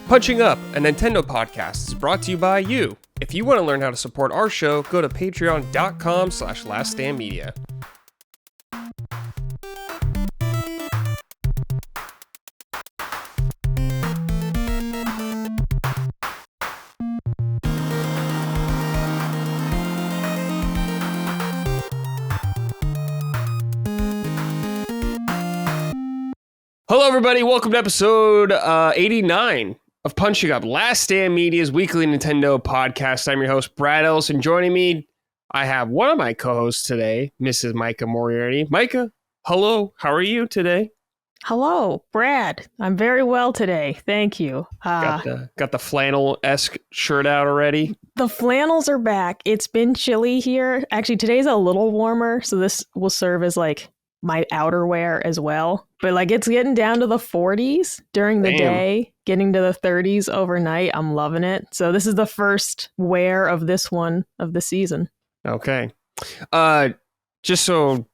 Punching Up, a Nintendo podcast, is brought to you by you. If you want to learn how to support our show, go to patreon.com/laststandmedia. Hello, everybody. Welcome to episode 89 of Punching Up, Last Stand Media's weekly Nintendo podcast. I'm your host, Brad Ellison. Joining me, I have one of my co-hosts today, Mrs. Micah Moriarty. Micah, hello. How are you today? Hello, Brad. I'm very well today. Thank you. Got the flannel-esque shirt out already? The flannels are back. It's been chilly here. Actually, today's a little warmer, so this will serve as like my outerwear as well. But like it's getting down to the 40s during the day, getting to the 30s overnight. I'm loving it. So this is the first wear of this one of the season. Okay. Just so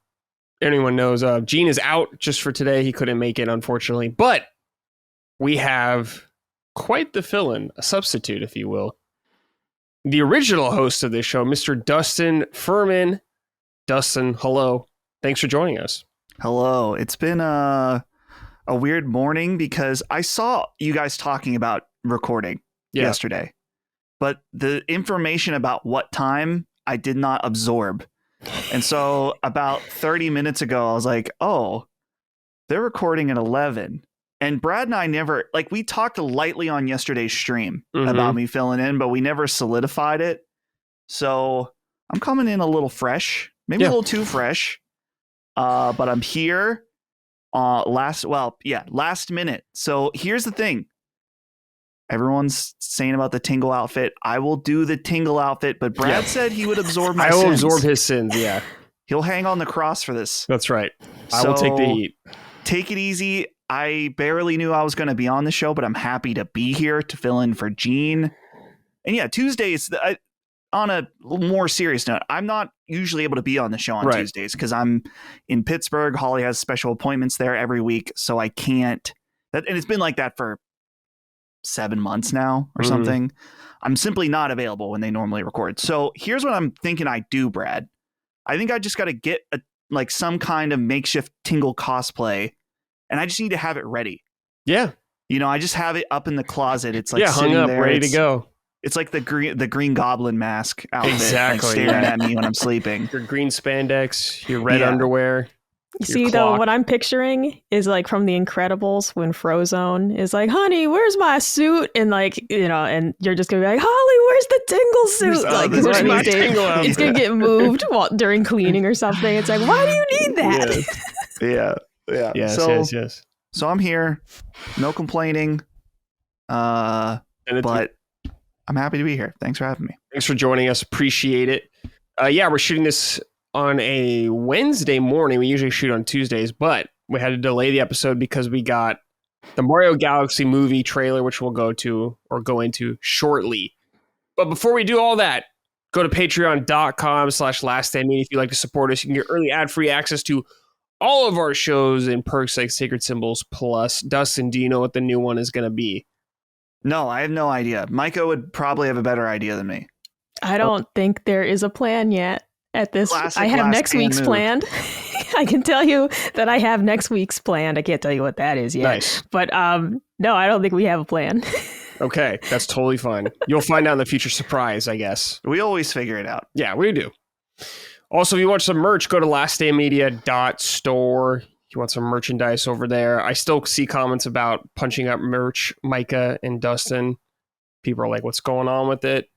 anyone knows, Gene is out just for today. He couldn't make it, unfortunately. But we have quite the fill-in, a substitute, if you will. The original host of this show, Mr. Dustin Furman. Dustin, hello. Thanks for joining us. Hello. It's been a weird morning because I saw you guys talking about recording yesterday, but the information about what time I did not absorb. And so about 30 minutes ago, I was like, oh, they're recording at 11. And Brad and I never, like, we talked lightly on yesterday's stream about me filling in, but we never solidified it. So I'm coming in a little fresh, maybe a little too fresh. But I'm here last minute. So here's the thing. Everyone's saying about the Tingle outfit. I will do the Tingle outfit, but Brad said he would absorb my sins. I will absorb his sins, yeah. He'll hang on the cross for this. That's right. I will take the heat. Take it easy. I barely knew I was going to be on the show, but I'm happy to be here to fill in for Gene. And yeah, Tuesdays, on a more serious note, I'm not usually able to be on the show on Tuesdays because I'm in Pittsburgh. Holly has special appointments there every week, so I can't. And it's been like that for 7 months now or something. I'm simply not available when they normally record. So here's what I'm thinking I do, Brad. I think I just got to get some kind of makeshift Tingle cosplay, and I just need to have it ready. Yeah. You know, I just have it up in the closet. It's like hung up, ready to go. It's like the Green Goblin mask outfit, exactly, staring at me when I'm sleeping. Your green spandex, your red underwear. You see, though, what I'm picturing is like from The Incredibles when Frozone is like, honey, where's my suit? And like, you know, and you're just going to be like, Holly, where's the Tingle suit? Like, my Tingle outfit? It's going to get moved during cleaning or something. It's like, why do you need that? Yeah. Yes. So I'm here. No complaining. But I'm happy to be here. Thanks for having me. Thanks for joining us. Appreciate it. We're shooting this on a Wednesday morning. We usually shoot on Tuesdays, but we had to delay the episode because we got the Mario Galaxy movie trailer, which we'll go into shortly. But before we do all that, go to patreon.com/laststandmedia if you'd like to support us. You can get early ad-free access to all of our shows and perks like Sacred Symbols Plus. Dustin, do you know what the new one is going to be? No, I have no idea. Micah would probably have a better idea than me. I don't think there is a plan yet at this. I have next week's planned. I can tell you that I have next week's planned. I can't tell you what that is yet. Nice. But no, I don't think we have a plan. Okay, that's totally fine. You'll find out in the future. Surprise, I guess. We always figure it out. Yeah, we do. Also, if you want some merch, go to laststandmedia.store. You want some merchandise over there. I still see comments about Punching Up merch, Micah and Dustin. People are like, what's going on with it?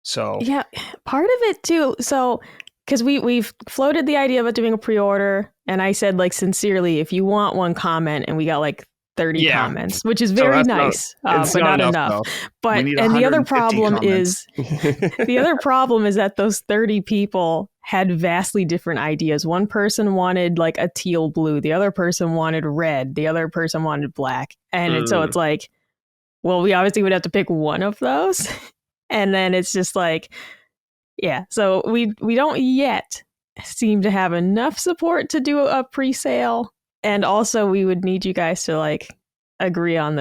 So yeah, part of it too. So because we've floated the idea about doing a pre-order, and I said, like, sincerely, if you want one comment, and we got like 30 comments, which is very nice, but not enough. But and the other problem is that those 30 people had vastly different ideas. One person wanted like a teal blue, the other person wanted red, the other person wanted black, and so it's like, well, we obviously would have to pick one of those, and then it's just like, yeah. So we don't yet seem to have enough support to do a pre-sale. And also, we would need you guys to like agree on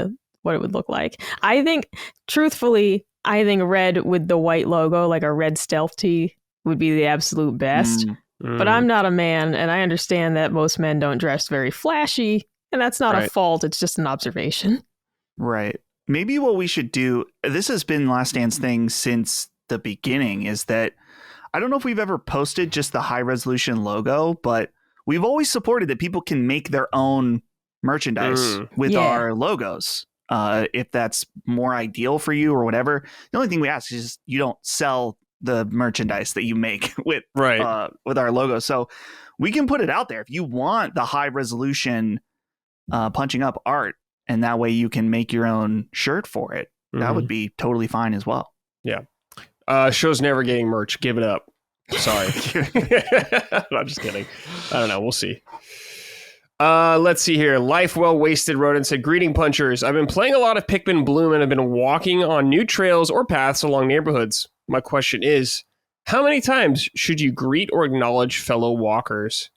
what it would look like. I think, truthfully, red with the white logo, like a red stealth tee, would be the absolute best. But I'm not a man, and I understand that most men don't dress very flashy, and that's not a fault. It's just an observation. Right. Maybe what we should do, this has been Last Dance thing since the beginning, is that I don't know if we've ever posted just the high resolution logo, but we've always supported that people can make their own merchandise with our logos. If that's more ideal for you or whatever. The only thing we ask is you don't sell the merchandise that you make with our logo. So we can put it out there if you want the high resolution punching up art, and that way you can make your own shirt for it. That would be totally fine as well. Yeah. Show's never getting merch. Give it up. Sorry. I'm just kidding. I don't know. We'll see. Let's see here. Life Well Wasted wrote and said, "Greeting punchers. I've been playing a lot of Pikmin Bloom and have been walking on new trails or paths along neighborhoods. My question is, how many times should you greet or acknowledge fellow walkers?"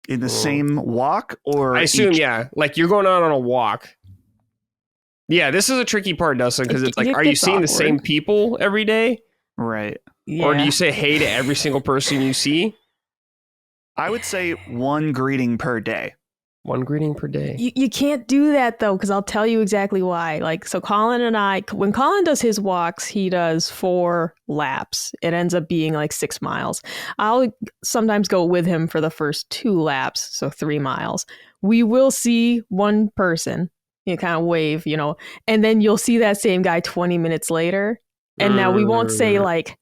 In the same walk, or I assume, like you're going out on a walk. Yeah, this is a tricky part, Dustin, because it's like, are you seeing the same people every day? Right. Yeah. Or do you say hey to every single person you see? I would say one greeting per day. One greeting per day. You can't do that, though, because I'll tell you exactly why. Like, so Colin and I, when Colin does his walks, he does 4 laps. It ends up being like 6 miles. I'll sometimes go with him for the first 2 laps, so 3 miles. We will see one person, kind of wave, and then you'll see that same guy 20 minutes later. And now we won't say like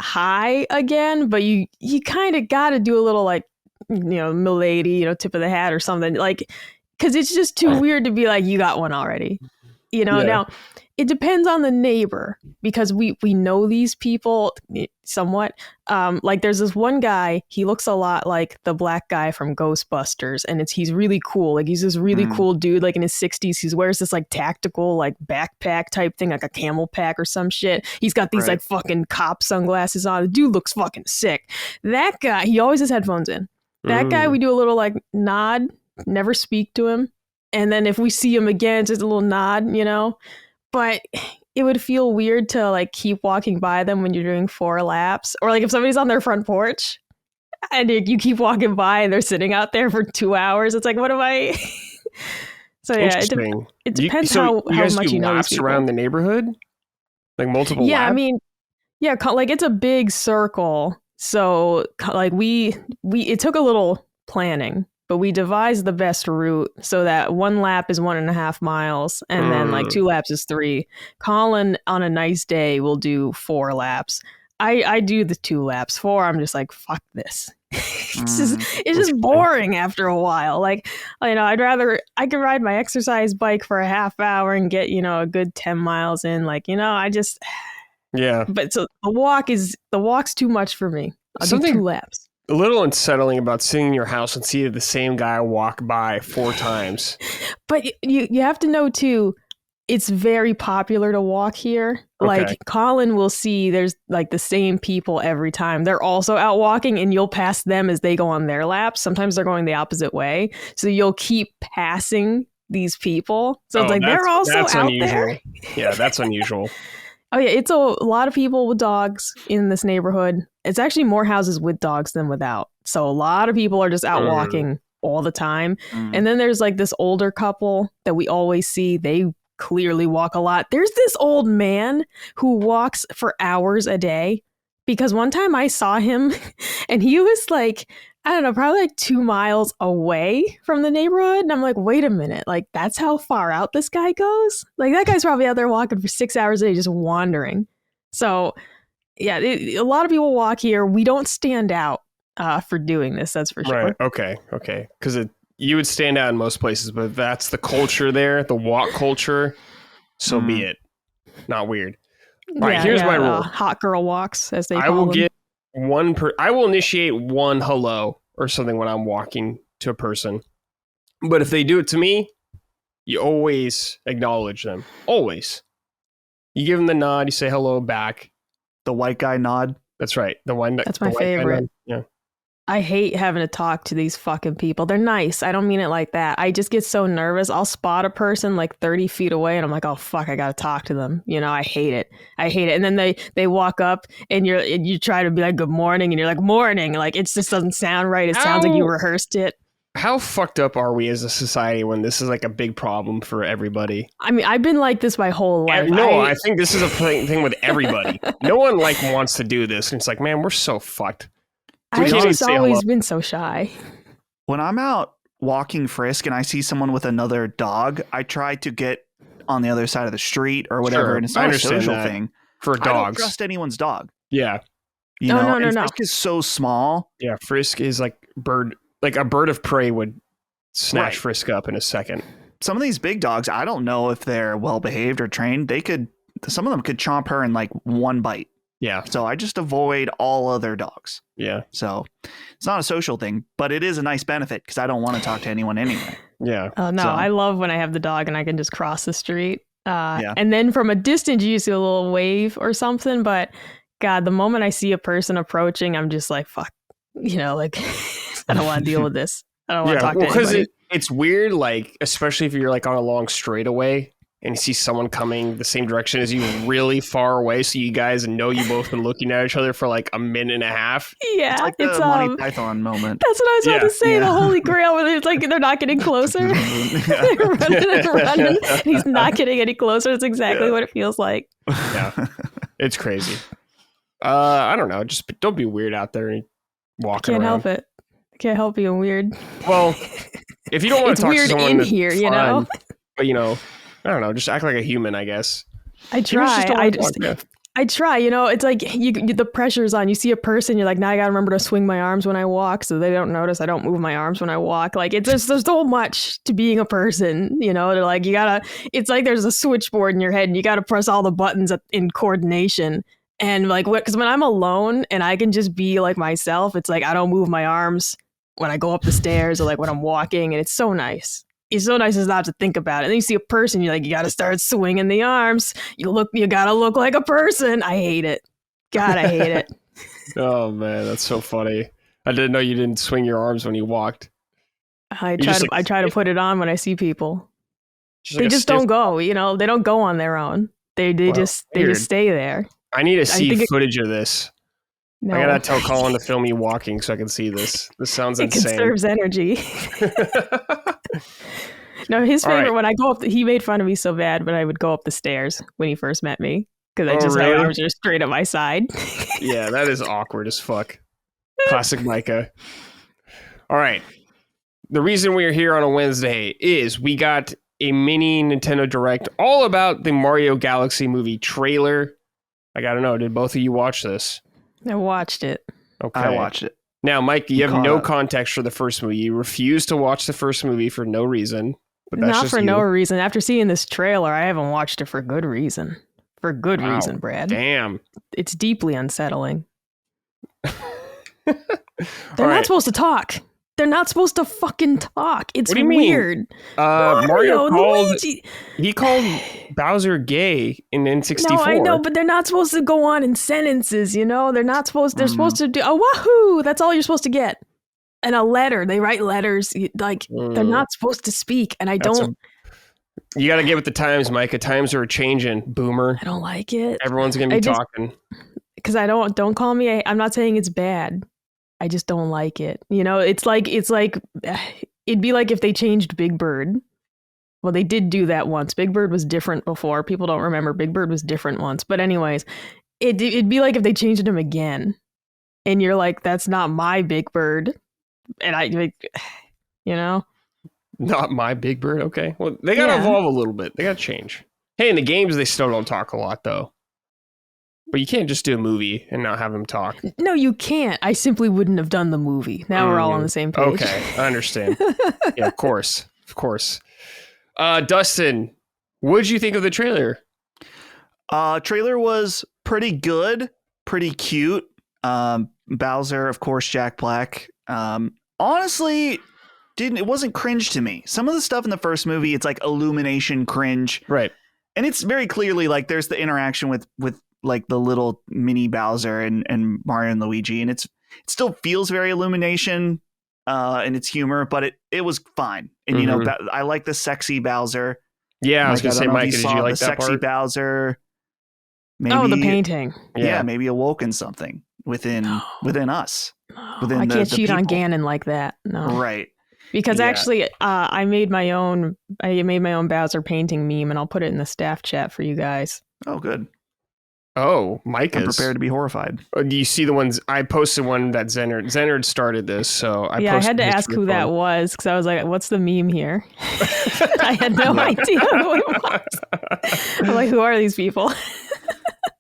hi again, but you kind of got to do a little like, milady, tip of the hat or something, like, because it's just too weird to be like, you got one already, Now it depends on the neighbor, because we know these people somewhat. Like there's this one guy, he looks a lot like the black guy from Ghostbusters, and he's really cool. Like he's this really cool dude, like in his 60s. He wears this like tactical like backpack type thing, like a camel pack or some shit. He's got these like fucking cop sunglasses on. The dude looks fucking sick. That guy, he always has headphones in. That guy, we do a little like nod, never speak to him. And then if we see him again, just a little nod, But it would feel weird to like keep walking by them when you're doing 4 laps. Or like if somebody's on their front porch and you keep walking by and they're sitting out there for 2 hours, it's like, what am I? So yeah, it depends how much you know these people. Around the neighborhood? Like multiple laps? I mean, like it's a big circle. So like it took a little planning, but we devised the best route so that 1 lap is 1.5 miles, and then like 2 laps is 3. Colin on a nice day will do 4 laps. I do the 2 laps. 4, I'm just like, fuck this. It's just boring after a while. Like, I could ride my exercise bike for a half hour and get, a good 10 miles in. Like, I just... Yeah. But so the walk's too much for me. I'll do 2 laps. A little unsettling about sitting in your house and seeing the same guy walk by 4 times. But you have to know too, it's very popular to walk here. Okay. Like Colin will see there's like the same people every time. They're also out walking, and you'll pass them as they go on their laps. Sometimes they're going the opposite way. So you'll keep passing these people. So it's like they're also out unusual. There. Yeah, that's unusual. Oh, yeah. It's a lot of people with dogs in this neighborhood. It's actually more houses with dogs than without. So a lot of people are just out walking all the time. And then there's like this older couple that we always see. They clearly walk a lot. There's this old man who walks for hours a day, because one time I saw him and he was like, I don't know, probably like 2 miles away from the neighborhood. And I'm like, wait a minute, like that's how far out this guy goes? Like that guy's probably out there walking for 6 hours a day, just wandering. So yeah, a lot of people walk here. We don't stand out for doing this, that's for sure. Right, okay. Because you would stand out in most places, but if that's the culture there, the walk culture, so be it. Not weird. All right, here's my rule. Hot girl walks, as they call them. I will initiate 1 hello or something when I'm walking to a person. But if they do it to me, you always acknowledge them. Always. You give them the nod, you say hello back. The white guy nod. That's right. That's my favorite. Yeah. I hate having to talk to these fucking people. They're nice. I don't mean it like that. I just get so nervous. I'll spot a person like 30 feet away and I'm like, oh, fuck, I got to talk to them. You know, I hate it. And then they walk up and you try to be like, good morning. And you're like, morning. Like, it just doesn't sound right. It sounds like you rehearsed it. How fucked up are we as a society when this is like a big problem for everybody? I mean, I've been like this my whole life. I think this is a thing with everybody. No one like wants to do this. And it's like, man, we're so fucked. I've just always been so shy. When I'm out walking Frisk and I see someone with another dog, I try to get on the other side of the street or whatever. Sure, and it's not a social thing. For dogs. I don't trust anyone's dog. Yeah. No. Frisk is so small. Yeah, Frisk is like a bird of prey would snatch Frisk up in a second. Some of these big dogs, I don't know if they're well behaved or trained. Some of them could chomp her in like one bite. Yeah. So I just avoid all other dogs. Yeah. So it's not a social thing, but it is a nice benefit because I don't want to talk to anyone anyway. Yeah. Oh, no. I love when I have the dog and I can just cross the street. And then from a distance, you see a little wave or something. But God, the moment I see a person approaching, I'm just like, fuck, like I don't want to deal with this. I don't want to talk to anybody. Because it's weird, like, especially if you're like on a long straightaway and you see someone coming the same direction as you really far away, so you guys know you both been looking at each other for like a minute and a half. Yeah, it's like the Monty Python moment. That's what I was about to say. The Holy Grail, where it's like they're not getting closer. They're running and running. And he's not getting any closer. It's exactly what it feels like. Yeah, it's crazy. I don't know. Just don't be weird out there and walking around. Can't help it. I can't help being weird. Well, if you don't want to talk to someone in here, fun, but I don't know, just act like a human, I guess. I try. I try. It's like the pressure's on. You see a person, you're like, now I gotta remember to swing my arms when I walk, so they don't notice I don't move my arms when I walk. Like there's so much to being a person. They're like it's like there's a switchboard in your head, and you gotta press all the buttons in coordination. And like because when I'm alone and I can just be like myself, it's like I don't move my arms when I go up the stairs or like when I'm walking, and it's so nice. It's so nice not to think about it. And then you see a person, you're like, you got to start swinging the arms. You got to look like a person. I hate it. God, I hate it. Oh man, that's so funny. I didn't know you didn't swing your arms when you walked. I try to put it on when I see people. They just don't go. They don't go on their own. They just stay there. I need to see footage of this. No. I gotta tell Colin to film me walking so I can see this. This sounds insane. It conserves energy. No, his favorite when I go up, he made fun of me so bad when I would go up the stairs when he first met me because I just had arms just straight at my side. Yeah, that is awkward as fuck. Classic Micah. All right. The reason we're here on a Wednesday is we got a mini Nintendo Direct all about the Mario Galaxy movie trailer. I gotta know, did both of you watch this? I watched it. Okay. I watched it. Now, Mike, you have no context for the first movie. You refused to watch the first movie for no reason. But that's not for no reason. After seeing this trailer, I haven't watched it for good reason. For good reason, Brad. Damn. It's deeply unsettling. They're not supposed to talk. They're not supposed to fucking talk. It's what do you weird. Mean? Mario called Bowser gay in N64. No, I know, but they're not supposed to go on in sentences, They're not supposed they're supposed to do a wahoo. That's all you're supposed to get. And a letter. They write letters. They're not supposed to speak. And you got to get with the times, Micah. Times are changing, boomer. I don't like it. Everyone's going to be talking. Because don't call me. I'm not saying it's bad. I just don't like it. It's like it'd be like if they changed Big Bird. Well, they did do that once. Big Bird was different before. People don't remember. Big Bird was different once. But anyways, it'd be like if they changed him again. And you're like, that's not my Big Bird. And Not my Big Bird. Okay. Well, they got to evolve a little bit. They got to change. Hey, in the games, they still don't talk a lot, though. But you can't just do a movie and not have them talk. No, you can't. I simply wouldn't have done the movie. Now we're all on the same page. Okay, I understand. Yeah, of course. Dustin, what did you think of the trailer? Trailer was pretty good, pretty cute. Bowser, of course, Jack Black. Honestly, it wasn't cringe to me. Some of the stuff in the first movie, it's like Illumination cringe. Right. And it's very clearly like there's the interaction with like the little mini Bowser and Mario and Luigi. And It still feels very Illumination in its humor, but it was fine. And you know, I like the sexy Bowser. Yeah, I was gonna say, Micah, did you like the that sexy part? Bowser? Maybe, the painting. Yeah, maybe awoken something within us. Within I can't the cheat on people. Ganon like that. No, Right? Because actually, I made my own Bowser painting meme, and I'll put it in the staff chat for you guys. Oh, good. Oh, Micah's. I'm prepared to be horrified. Do you see the ones I posted? One that Zenard started this, so I had to ask who that was because I was like, "What's the meme here?" I had no idea who it was. I'm like, "Who are these people?"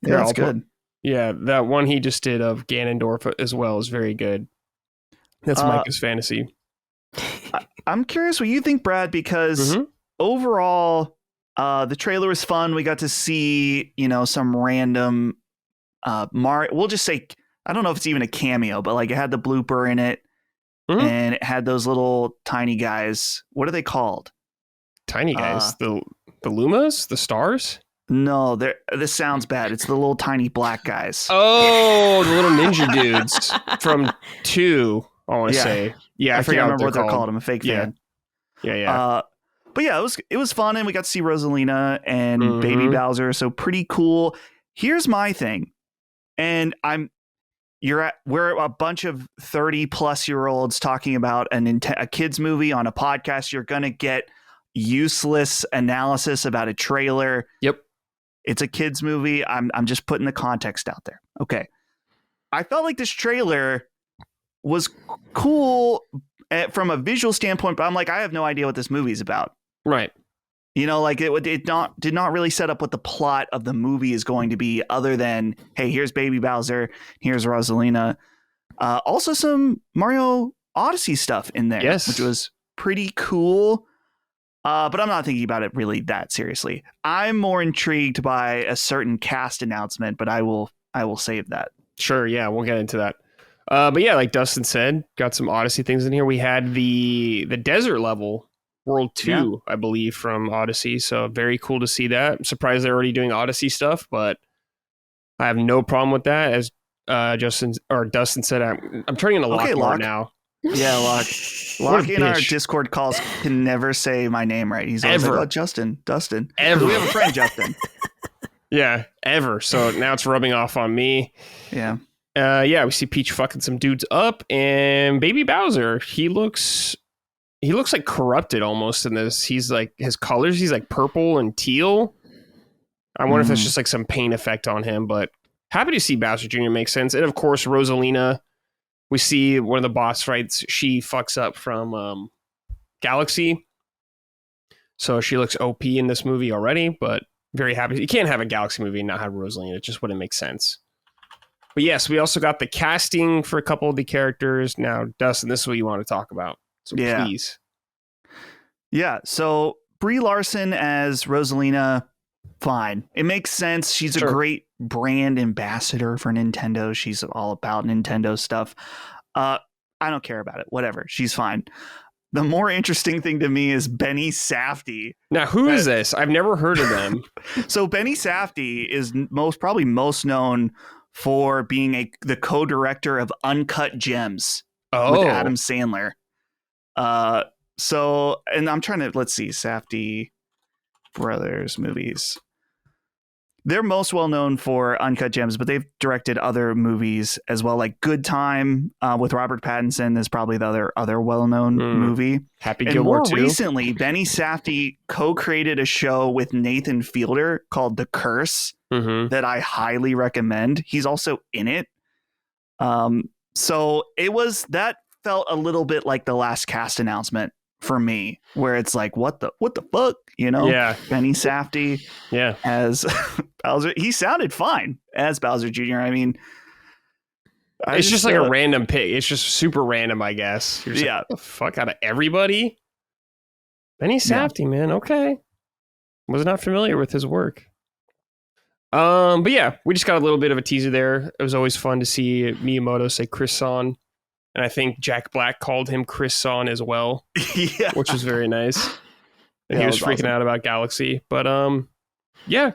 Yeah, that's good. Yeah, that one he just did of Ganondorf as well is very good. That's Micah's fantasy. I'm curious what you think, Brad, because overall, the trailer was fun. We got to see, you know, some random Mario. We'll just say, I don't know if it's even a cameo, but like it had the blooper in it, and it had those little tiny guys. What are they called? Tiny guys? The Lumas? The stars? No, this sounds bad. It's the little tiny black guys. Oh, the little ninja dudes from 2. I want to say, I can't remember what they're called. I'm a fake fan. Yeah. But yeah, it was fun, and we got to see Rosalina and Baby Bowser, so pretty cool. Here's my thing, and we're a bunch of 30-plus-year-olds talking about a kids movie on a podcast. You're gonna get useless analysis about a trailer. Yep, it's a kids movie. I'm just putting the context out there. Okay, I felt like this trailer was cool from a visual standpoint, but I'm like, I have no idea what this movie is about. Right. You know, like it did not really set up what the plot of the movie is going to be, other than, hey, here's Baby Bowser, here's Rosalina. Also some Mario Odyssey stuff in there, which was pretty cool. But I'm not thinking about it really that seriously. I'm more intrigued by a certain cast announcement, but I will save that. Sure, yeah, we'll get into that. But yeah, like Dustin said, got some Odyssey things in here. We had the desert level, World 2, I believe, from Odyssey. So very cool to see that. I'm surprised they're already doing Odyssey stuff, but I have no problem with that. As Dustin said, I'm turning into Locke now. Yeah, Locke in our Discord calls can never say my name right. He's always like, oh, Dustin. Ever. We have a friend, Justin. Yeah, ever. So now it's rubbing off on me. Yeah. We see Peach fucking some dudes up, and Baby Bowser, he looks like corrupted almost in this. He's like, his colors, he's like purple and teal. I wonder if that's just like some paint effect on him, but happy to see Bowser Jr. make sense. And of course, Rosalina, we see one of the boss fights, she fucks up from Galaxy. So she looks OP in this movie already, but very happy. You can't have a Galaxy movie and not have Rosalina. It just wouldn't make sense. But yes, we also got the casting for a couple of the characters. Now, Dustin, this is what you want to talk about. So please. Yeah, so Brie Larson as Rosalina, fine. It makes sense. She's a great brand ambassador for Nintendo. She's all about Nintendo stuff. I don't care about it. Whatever. She's fine. The more interesting thing to me is Benny Safdie. Now, who is this? I've never heard of them. So Benny Safdie is probably most known for being the co-director of Uncut Gems with Adam Sandler. So, and I'm trying to, let's see, Safdie brothers movies. They're most well known for Uncut Gems, but they've directed other movies as well, like Good Time with Robert Pattinson is probably the other well-known movie. Happy Gilmore and more 2. Recently, Benny Safdie co-created a show with Nathan Fielder called The Curse that I highly recommend. He's also in it. So that felt a little bit like the last cast announcement for me, where it's like, what the fuck, you know? Yeah. Benny Safdie, as Bowser. He sounded fine as Bowser Jr. I mean, it's just like a random pick. It's just super random, I guess. You're just like, the fuck out of everybody. Benny Safdie, man. Okay, was not familiar with his work. But yeah, we just got a little bit of a teaser there. It was always fun to see Miyamoto say Chris-san. And I think Jack Black called him Chris-san as well, which was very nice. And he was freaking out about Galaxy. But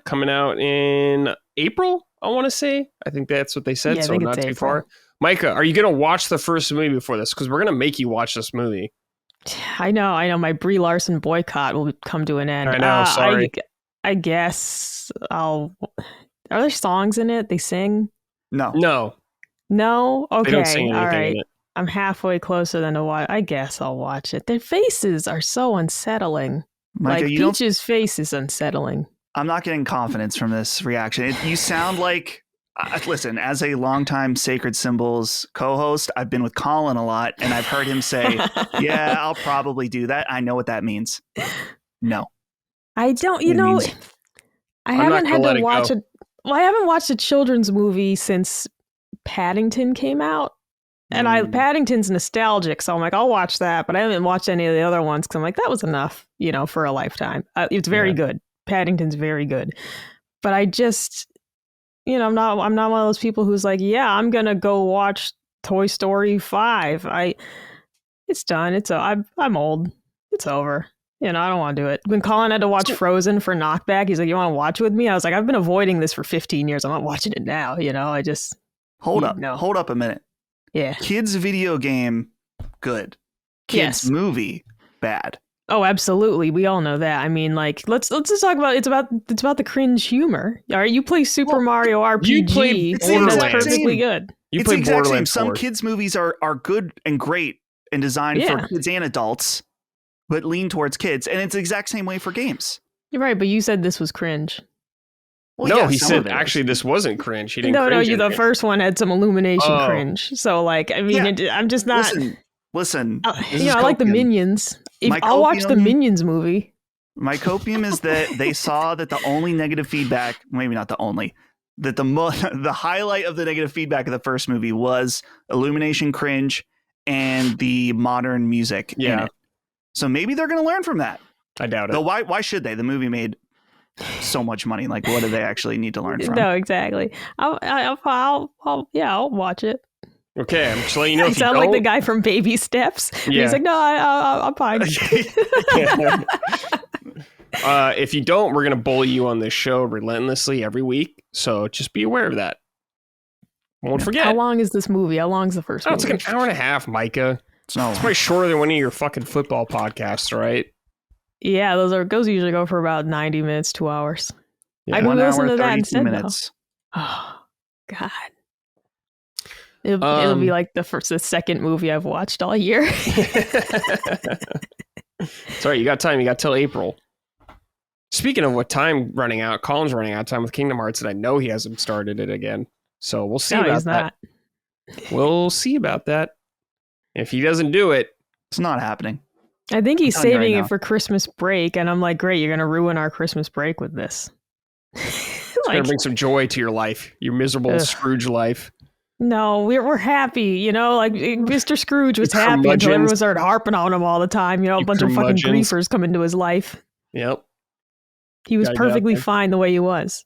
coming out in April, I want to say. I think that's what they said, so not too far. Micah, are you going to watch the first movie before this? Because we're going to make you watch this movie. I know. My Brie Larson boycott will come to an end. I know, sorry. I guess I'll... Are there songs in it? They sing? No. No? Okay, They don't sing all anything right. in it. I'm halfway closer than to watch. I guess I'll watch it. Their faces are so unsettling. Micah, like, Peach's face is unsettling. I'm not getting confidence from this reaction. You sound like... listen, as a longtime Sacred Symbols co-host, I've been with Colin a lot, and I've heard him say, yeah, I'll probably do that. I know what that means. No. I don't, I haven't had to watch I haven't watched a children's movie since Paddington came out. And Paddington's nostalgic, so I'm like, I'll watch that, but I haven't watched any of the other ones because I'm like, that was enough, for a lifetime. It's very good. Paddington's very good. But I just... I'm not one of those people who's like, yeah, I'm gonna go watch Toy Story 5. It's done. I'm old. It's over. I don't want to do it. When Colin had to watch Frozen for Knockback, he's like, you want to watch it with me? I was like, I've been avoiding this for 15 years. I'm not watching it now. I just hold up a minute. Yeah. Kids video game, good. Kids movie, bad. Oh, absolutely. We all know that. I mean, like, let's just talk about it's about the cringe humor. All right, you play Super Mario RPG. You played that's perfectly good. It's the exact same. Some kids movies are good and great and designed for kids and adults, but lean towards kids. And it's the exact same way for games. You're right, but you said this was cringe. Well, no, he said actually this wasn't cringe. He didn't. No, the first one had some Illumination cringe. So, like, I mean, I'm just not. Listen. I like the Minions. I'll watch the Minions movie. My copium is that they saw that the only negative feedback, maybe not the only, that the highlight of the negative feedback of the first movie was Illumination cringe and the modern music in it. So maybe they're going to learn from that. I doubt it. Though why should they? The movie made so much money. Like, what do they actually need to learn from? No, exactly. I'll watch it. Okay, I'm just letting you know. I sound like the guy from Baby Steps. Yeah. He's like, no, I'm fine. If you don't, we're going to bully you on this show relentlessly every week. So just be aware of that. Won't forget. How long is this movie? How long is the first movie? It's like an hour and a half, Micah. It's probably shorter than one of your fucking football podcasts, right? Yeah, those usually go for about 90 minutes, 2 hours. Yeah. I can listen to that 32 instead, minutes. Though. Oh, God. It'll be like the second movie I've watched all year. Sorry, you got time. You got till April. Speaking of what time running out, Colin's running out of time with Kingdom Hearts, and I know he hasn't started it again. So we'll see about that. We'll see about that. If he doesn't do it, it's not happening. I think he's saving it for Christmas break, and I'm like, great, you're going to ruin our Christmas break with this. It's going to bring some joy to your life, your miserable Scrooge life. No, we're happy, like Mr. Scrooge was happy until everyone started harping on him all the time. A bunch of fucking griefers come into his life. Yep. He was perfectly fine the way he was.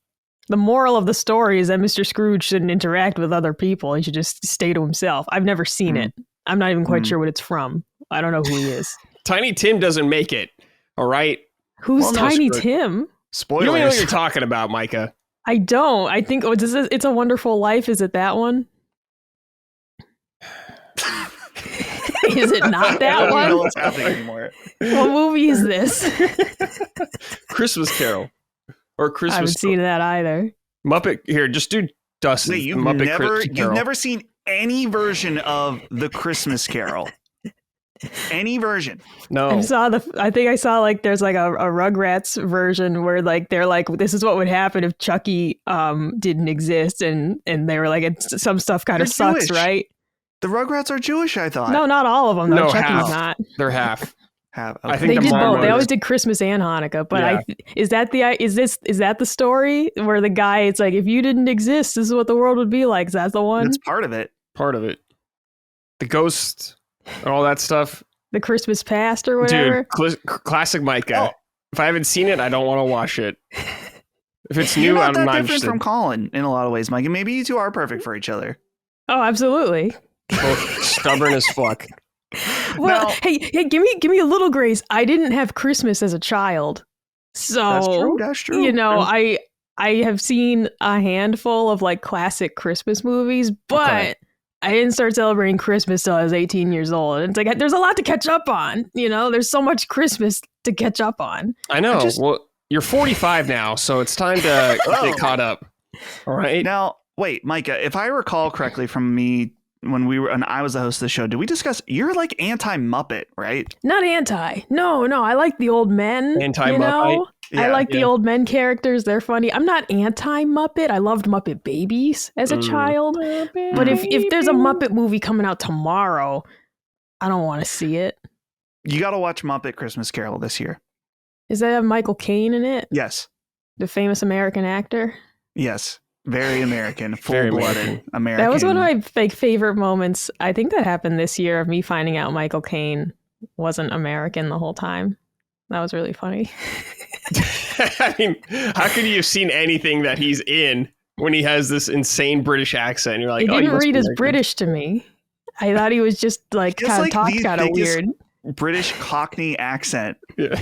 The moral of the story is that Mr. Scrooge shouldn't interact with other people. He should just stay to himself. I've never seen it. I'm not even quite sure what it's from. I don't know who he is. Tiny Tim doesn't make it. All right. Who's Tiny Tim? Spoilers. You don't know what you're talking about, Micah. I don't. I think It's a Wonderful Life. Is it that one? Is it not that one? I don't know what's happening anymore. What movie is this? Christmas Carol. Or Christmas. I haven't seen that either. Muppet. Here, just do Dustin. Wait, you've never seen any version of the Christmas Carol? Any version? No. I think I saw like there's like a Rugrats version where like they're like, this is what would happen if Chucky didn't exist, and they were like, some stuff kind of sucks, Jewish. right? The Rugrats are Jewish, I thought. No, not all of them. No, Chucky's not. They're half. Okay. I think they did both. They always did Christmas and Hanukkah. But is that the story where the guy? It's like, if you didn't exist, this is what the world would be like. Is that the one? That's part of it. Part of it. The ghost and all that stuff. The Christmas past or whatever. Dude, classic Micah. Oh. If I haven't seen it, I don't want to watch it. If it's new, I'm not different from Colin in a lot of ways, Mike. And maybe you two are perfect for each other. Oh, absolutely. Both stubborn as fuck. Well, hey, give me a little grace. I didn't have Christmas as a child, so that's true. I have seen a handful of like classic Christmas movies, but I didn't start celebrating Christmas till I was 18 years old. And it's like, there's a lot to catch up on. You know, there's so much Christmas to catch up on. I know. Well, you're 45 now, so it's time to get caught up. All right. Now, wait, Micah, if I recall correctly from me when I was the host of the show, did we discuss you're like anti-Muppet, right? Not anti. No, I like the old men. Anti-Muppet. You know? I like the old men characters. They're funny. I'm not anti-Muppet. I loved Muppet Babies as a child. But if there's a Muppet movie coming out tomorrow, I don't want to see it. You got to watch Muppet Christmas Carol this year. Does that have Michael Caine in it? Yes. The famous American actor? Yes. Very American. Full-blooded American. That was one of my favorite moments. I think that happened this year of me finding out Michael Caine wasn't American the whole time. That was really funny. I mean, how could you have seen anything that he's in when he has this insane British accent? You're like, he didn't read as British to me. I thought he was just like kind of talked kind of weird. British Cockney accent. Yeah.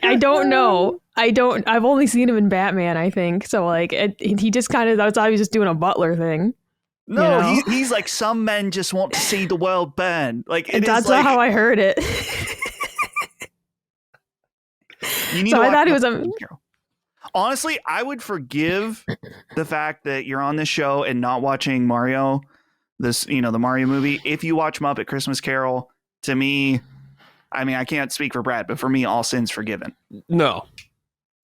I don't know. I've only seen him in Batman, I think. So like he just kind of, I thought he was just doing a butler thing. No, you know? He's like, some men just want to see the world burn. Like that's not how I heard it. So I thought he was honestly, I would forgive the fact that you're on this show and not watching Mario, the Mario movie. If you watch Muppet Christmas Carol, to me, I mean, I can't speak for Brad, but for me, all sins forgiven. No,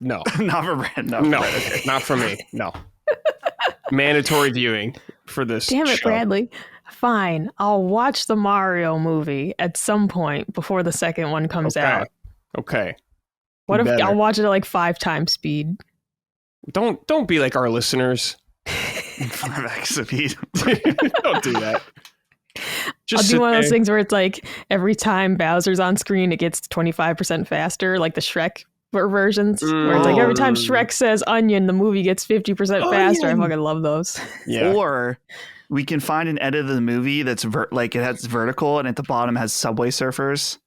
not for Brad. No, okay. Not for me. No, mandatory viewing for this. Damn it, show. Bradley. Fine, I'll watch the Mario movie at some point before the second one comes out. Okay. What if I'll watch it at like 5 times speed? Don't be like our listeners. 5x speed. Don't do that. I'll do one of those things where it's like every time Bowser's on screen, it gets 25% faster, like the Shrek versions. Where it's like every time Shrek says onion, the movie gets 50% faster. I fucking love those. Yeah. Or we can find an edit of the movie that's like it has vertical and at the bottom has Subway Surfers.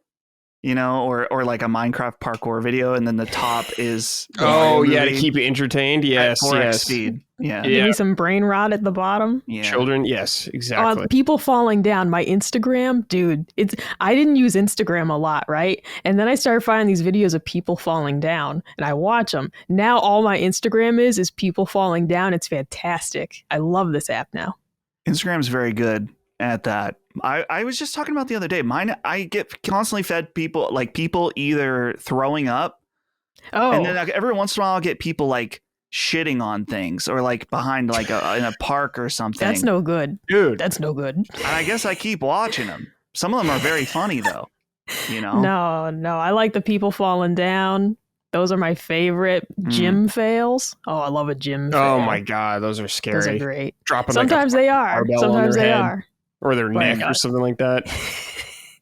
You know, or like a Minecraft parkour video, and then the top is to keep you entertained. Yes, 4x speed. Yeah, give me some brain rot at the bottom. Yeah. Children, yes, exactly. People falling down. My Instagram, dude. I didn't use Instagram a lot, right? And then I started finding these videos of people falling down, and I watch them. Now all my Instagram is people falling down. It's fantastic. I love this app now. Instagram's very good at that. I was just talking about the other day. Mine, I get constantly fed people either throwing up. Oh. And then every once in a while I'll get people like shitting on things or like behind like in a park or something. That's no good. Dude. That's no good. And I guess I keep watching them. Some of them are very funny though. You know? No. I like the people falling down. Those are my favorite gym fails. Oh, I love a gym fail. Oh my God. Those are scary. Those are great. Dropping Sometimes they are. Sometimes they are. Or their neck or something like that.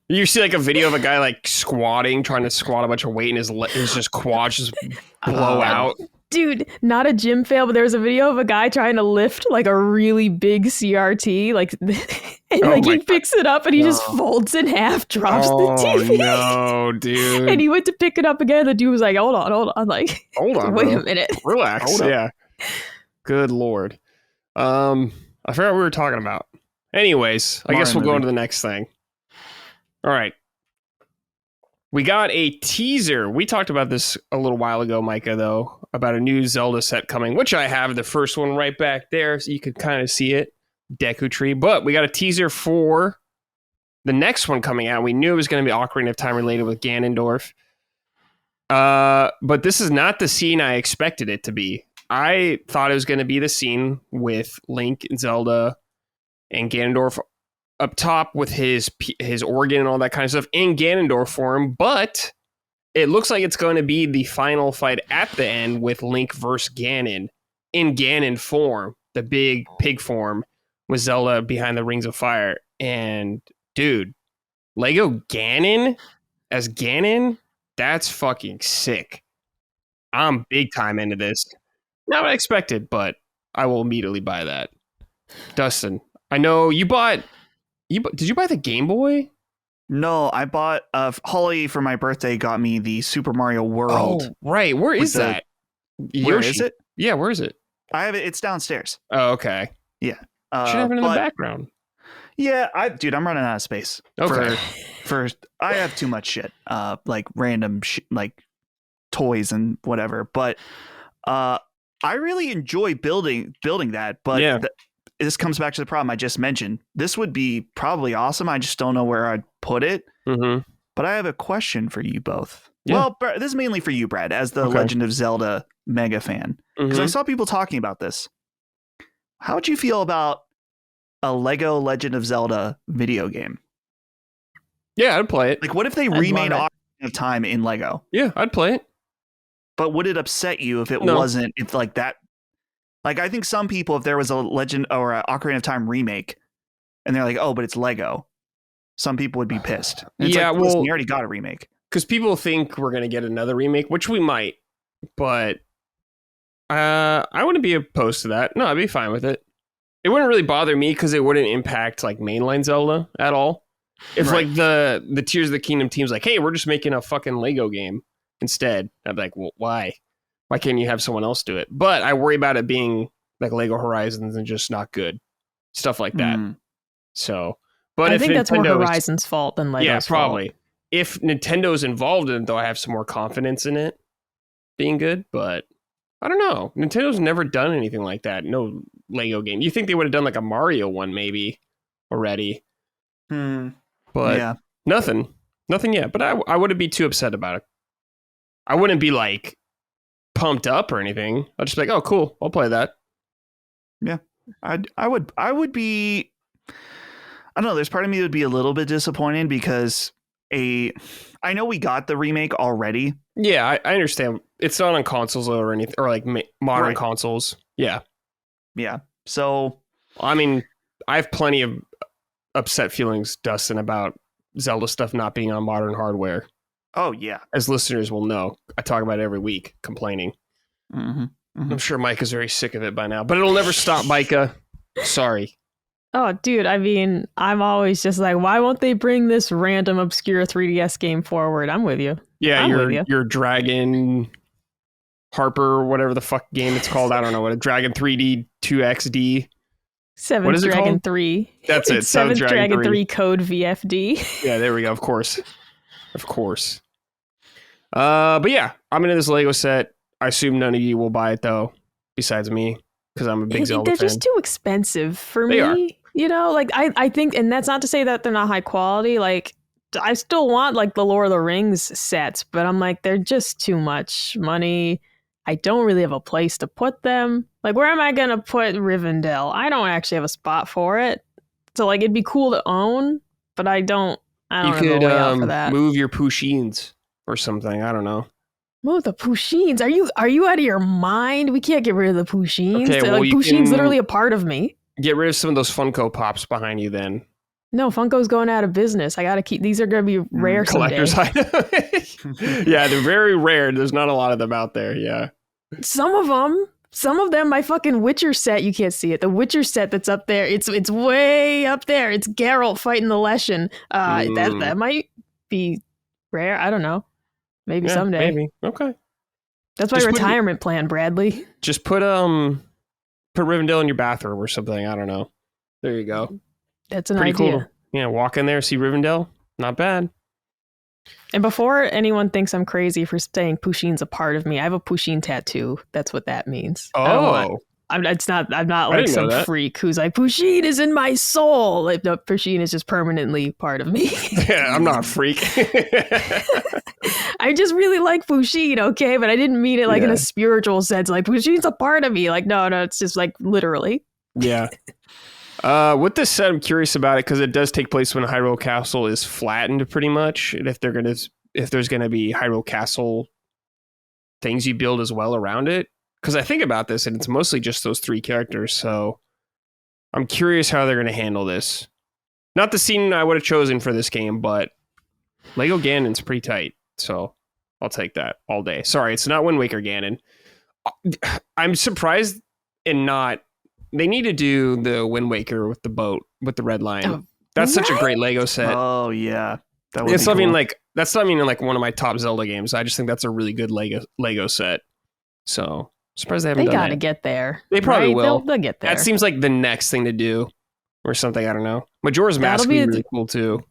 You see like a video of a guy like squatting, trying to squat a bunch of weight, and his just quads just blow out. Dude, not a gym fail, but there was a video of a guy trying to lift like a really big CRT, like, and he picks it up and he just folds in half, drops the TV. No, dude. And he went to pick it up again. The dude was like, hold on. Like, hold on, wait bro. a minute. Relax. Yeah. Good Lord. I forgot what we were talking about. Anyways, I guess we'll go on to the next thing. All right. We got a teaser. We talked about this a little while ago, Micah, though, about a new Zelda set coming, which I have the first one right back there, so you could kind of see it. Deku Tree. But we got a teaser for the next one coming out. We knew it was going to be Ocarina of Time related with Ganondorf. But this is not the scene I expected it to be. I thought it was going to be the scene with Link and Zelda and Ganondorf up top with his organ and all that kind of stuff in Ganondorf form, but it looks like it's going to be the final fight at the end with Link versus Ganon in Ganon form, the big pig form with Zelda behind the Rings of Fire. And dude, Lego Ganon as Ganon, that's fucking sick. I'm big time into this. Not what I expected, but I will immediately buy that. Dustin, I know you bought. Did you buy the Game Boy? No, I bought. Holly for my birthday got me the Super Mario World. Oh, right. Where is that? Where is it? Yeah, where is it? I have it. It's downstairs. Oh, okay. Yeah. Should have it in the background. Yeah, I'm running out of space. Okay. For I have too much shit. Like random like toys and whatever. But I really enjoy building that. But this comes back to the problem I just mentioned. This would be probably awesome. I just don't know where I'd put it. Mm-hmm. But I have a question for you both. Yeah. Well, this is mainly for you, Brad, as the Legend of Zelda mega fan. Because I saw people talking about this. How would you feel about a Lego Legend of Zelda video game? Yeah, I'd play it. Like, what if they remade Ocarina of Time in Lego? Yeah, I'd play it. But would it upset you if it wasn't, if like that? Like, I think some people, if there was a Legend or a Ocarina of Time remake, and they're like, oh, but it's Lego, some people would be pissed. And it's like, listen, you already got a remake. Because people think we're going to get another remake, which we might, but I wouldn't be opposed to that. No, I'd be fine with it. It wouldn't really bother me because it wouldn't impact like mainline Zelda at all. If like the Tears of the Kingdom team's like, hey, we're just making a fucking Lego game instead, I'd be like, well, why? Why can't you have someone else do it? But I worry about it being like Lego Horizons and just not good. Stuff like that. So, but I think that's more Horizon's fault than Lego's fault. Yeah, probably. If Nintendo's involved in it, though, I have some more confidence in it being good. But I don't know. Nintendo's never done anything like that. No Lego game. You think they would have done like a Mario one maybe already. But nothing yet. But I wouldn't be too upset about it. I wouldn't be like pumped up or anything. I'd just be like, oh, cool. I'll play that. Yeah, I would be. I don't know. There's part of me that would be a little bit disappointed because I know we got the remake already. Yeah, I understand. It's not on consoles or anything, or like modern consoles. Yeah. So, I mean, I have plenty of upset feelings, Dustin, about Zelda stuff not being on modern hardware. Oh yeah, as listeners will know, I talk about it every week, complaining. I'm sure Micah's very sick of it by now, but it'll never stop, Micah. Sorry. Oh, dude, I mean, I'm always just like, why won't they bring this random obscure 3DS game forward? I'm with you. Yeah, your Dragon Harper, whatever the fuck game it's called. I don't know what a Dragon 3D 2XD. Seventh Dragon 3. That's it. Seventh Dragon 3 code VFD. Yeah, there we go. Of course. But yeah, I'm into this Lego set. I assume none of you will buy it though, besides me, because I'm a big Zelda fan. They're just too expensive for me. They are. You know, like I think, and that's not to say that they're not high quality. Like I still want like the Lord of the Rings sets, but I'm like, they're just too much money. I don't really have a place to put them. Like, where am I going to put Rivendell? I don't actually have a spot for it. So like, it'd be cool to own, but I don't have a way out for that. Move your Pushins or something. I don't know. Move the Pushins? Are you out of your mind? We can't get rid of the Pushins. Okay, well, like, Pushins literally a part of me. Get rid of some of those Funko Pops behind you then. No, Funko's going out of business. I got to keep... These are going to be rare collector's someday. Items. Yeah, they're very rare. There's not a lot of them out there, yeah. Some of them, my fucking Witcher set, you can't see it. The Witcher set that's up there, it's way up there. It's Geralt fighting the Leshen. That might be rare. I don't know. Maybe someday. Maybe. Okay. That's my retirement plan, Bradley. Just put Rivendell in your bathroom or something. I don't know. There you go. That's an Pretty idea. Cool. Yeah, walk in there, see Rivendell. Not bad. And before anyone thinks I'm crazy for saying Pushin's a part of me, I have a Pushin tattoo. That's what that means. Oh. I'm not like some freak who's like, Pushin is in my soul. Like, no, Pushin is just permanently part of me. Yeah, I'm not a freak. I just really like Pushin, okay? But I didn't mean it like in a spiritual sense. Like, Pushin's a part of me. Like, no, it's just like literally. Yeah. With this set, I'm curious about it because it does take place when Hyrule Castle is flattened pretty much. And if there's gonna be Hyrule Castle things you build as well around it. Because I think about this and it's mostly just those three characters. So I'm curious how they're gonna handle this. Not the scene I would have chosen for this game, but Lego Ganon's pretty tight. So I'll take that all day. Sorry, it's not Wind Waker Ganon. I'm surprised and not. They need to do the Wind Waker with the boat with the red line. Oh, that's such a great Lego set. Oh yeah, that's not even like one of my top Zelda games. I just think that's a really good Lego set. So surprised they haven't. They gotta get there. They probably will. They'll get there. That seems like the next thing to do. or something. I don't know. Majora's Mask would be really cool too.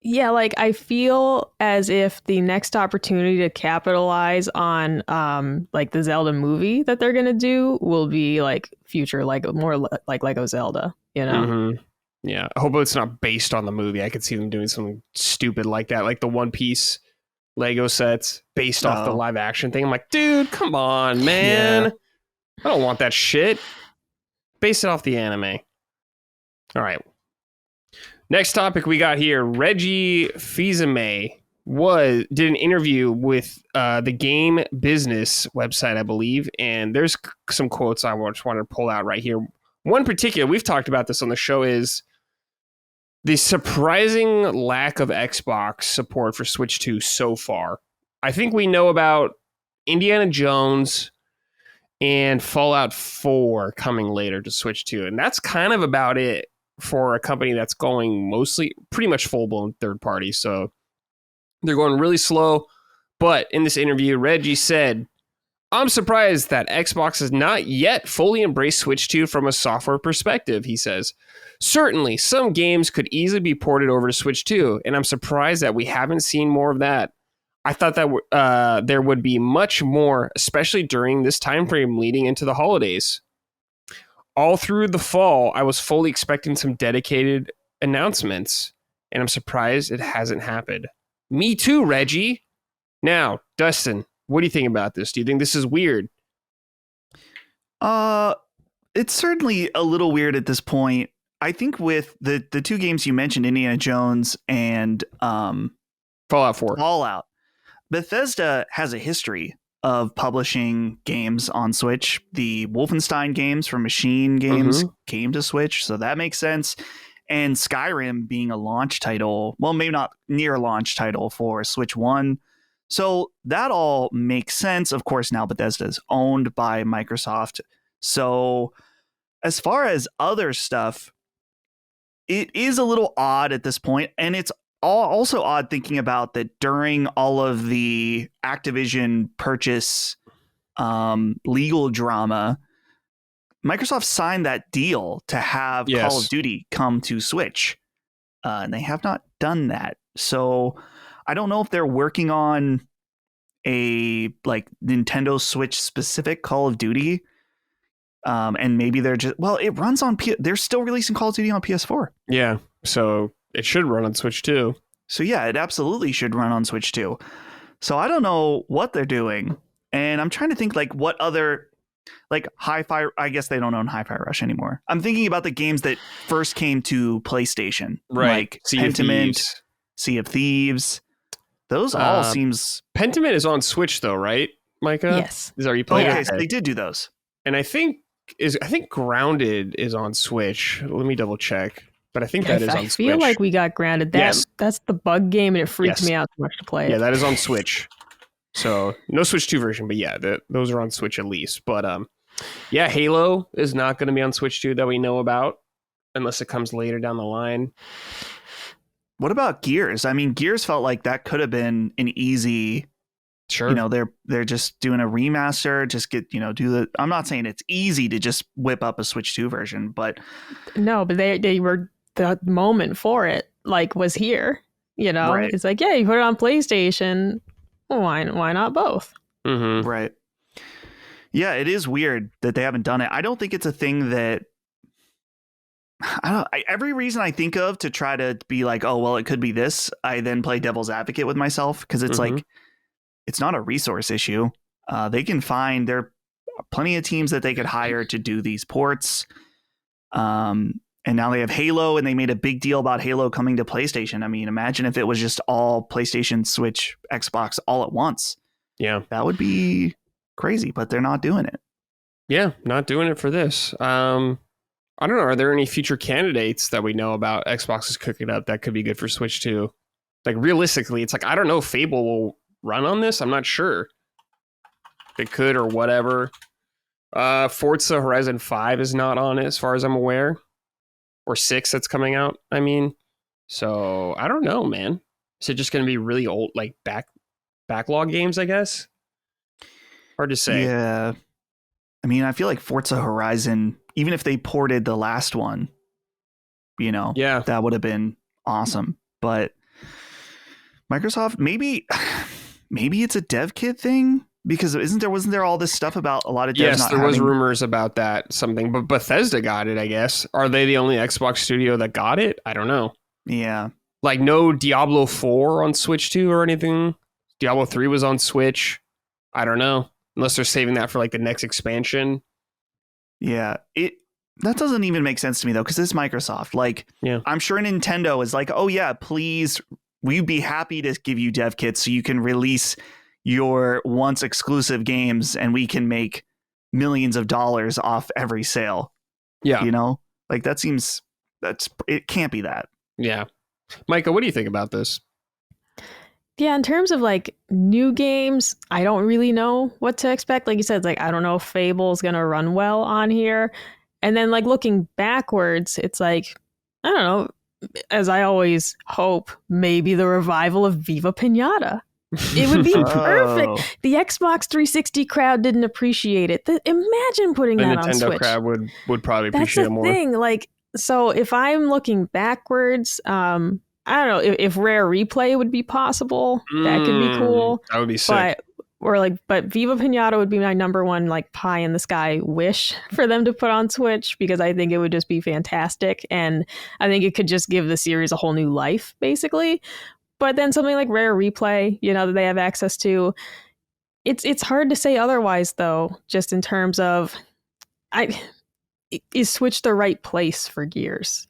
Yeah, like I feel as if the next opportunity to capitalize on like the Zelda movie that they're gonna do will be like future, like more like Lego Zelda, you know? Mm-hmm. Yeah, I hope it's not based on the movie. I could see them doing something stupid like that, like the One Piece Lego sets based off the live action thing. I'm like, dude, come on, man. Yeah. I don't want that shit. Base it off the anime. All right. Next topic we got here. Reggie Fils-Aimé did an interview with the Game Business website, I believe, and there's some quotes I just wanted to pull out right here. One particular, we've talked about this on the show, is the surprising lack of Xbox support for Switch 2 so far. I think we know about Indiana Jones and Fallout 4 coming later to Switch 2, and that's kind of about it for a company that's going pretty much full-blown third party. So they're going really slow. But in this interview, Reggie said, I'm surprised that Xbox has not yet fully embraced Switch 2 from a software perspective, he says. Certainly, some games could easily be ported over to Switch 2, and I'm surprised that we haven't seen more of that. I thought that there would be much more, especially during this time frame leading into the holidays. All through the fall, I was fully expecting some dedicated announcements, and I'm surprised it hasn't happened. Me too, Reggie. Now, Dustin, what do you think about this? Do you think this is weird? It's certainly a little weird at this point. I think with the two games you mentioned, Indiana Jones and Fallout 4. Fallout, Bethesda has a history of publishing games on Switch. The Wolfenstein games from Machine Games came to Switch, so that makes sense. And Skyrim being a launch title, well, maybe not near launch title for Switch 1. So that all makes sense. Of course, now Bethesda is owned by Microsoft. So as far as other stuff, it is a little odd at this point, and it's also odd thinking about that during all of the Activision purchase legal drama, Microsoft signed that deal to have Call of Duty come to Switch, and they have not done that. So I don't know if they're working on a like Nintendo Switch specific Call of Duty. And maybe they're just, well, it runs on, they're still releasing Call of Duty on PS4. Yeah. So it should run on Switch too. So yeah, it absolutely should run on Switch too. So I don't know what they're doing. And I'm trying to think like what other, like Hi-Fi, I guess they don't own Hi-Fi Rush anymore. I'm thinking about the games that first came to PlayStation. Right. Like Pentiment, Sea of Thieves. Those all seems... Pentiment is on Switch though, right, Micah? Yes. Are you playing? Okay, so they did do those. And I think Grounded is on Switch. Let me double check. But I think that is on Switch. I feel like we got Grounded. That's the bug game, and it freaked me out too much to play it. Yeah, that is on Switch. So no Switch 2 version, but yeah, those are on Switch at least. But yeah, Halo is not going to be on Switch 2 that we know about, unless it comes later down the line. What about Gears? I mean, Gears felt like that could have been an easy... Sure. You know, they're just doing a remaster, just get, I'm not saying it's easy to just whip up a Switch 2 version, but no, but they were, the moment for it like was here, right. It's like, yeah, you put it on PlayStation. Why not both? Mm-hmm. Right. Yeah, it is weird that they haven't done it. I don't think it's a thing that every reason I think of to try to be like, oh, well, it could be this. I then play devil's advocate with myself because it's like, it's not a resource issue. They can find, there are plenty of teams that they could hire to do these ports. And now they have Halo, and they made a big deal about Halo coming to PlayStation. I mean, imagine if it was just all PlayStation, Switch, Xbox all at once. Yeah. That would be crazy, but they're not doing it. Yeah, not doing it for this. I don't know. Are there any future candidates that we know about Xbox is cooking up that could be good for Switch 2? Like, realistically, it's like, I don't know if Fable will run on this. I'm not sure. It could or whatever. Forza Horizon 5 is not on it as far as I'm aware. Or 6 that's coming out, I mean. So, I don't know, man. Is it just going to be really old, like backlog games, I guess? Hard to say. Yeah. I mean, I feel like Forza Horizon, even if they ported the last one, Yeah. That would have been awesome. But Microsoft, maybe it's a dev kit thing, because wasn't there all this stuff about a lot of devs Yes, not there was having... rumors about that, something, but Bethesda got it, I guess. Are they the only Xbox studio that got it? I don't know. Yeah. Like no Diablo 4 on Switch 2 or anything. Diablo 3 was on Switch. I don't know. Unless they're saving that for like the next expansion. Yeah. That doesn't even make sense to me though, because it's Microsoft. Like, yeah. I'm sure Nintendo is like, oh yeah, please, we'd be happy to give you dev kits so you can release your once exclusive games and we can make millions of dollars off every sale. Yeah. Like it can't be that. Yeah. Micah, what do you think about this? Yeah, in terms of like new games, I don't really know what to expect. Like you said, it's like, I don't know if Fable's going to run well on here. And then like looking backwards, it's like, I don't know, as I always hope, maybe the revival of Viva Pinata. It would be perfect. The Xbox 360 crowd didn't appreciate it. Imagine putting that on Switch. The Nintendo crowd would probably appreciate it more. That's the thing. Like, so if I'm looking backwards, I don't know if Rare Replay would be possible. That could be cool. That would be sick. But Viva Pinata would be my number one like pie in the sky wish for them to put on Switch, because I think it would just be fantastic, and I think it could just give the series a whole new life, basically. But then something like Rare Replay, that they have access to, it's hard to say otherwise though. Just in terms of, is Switch the right place for Gears?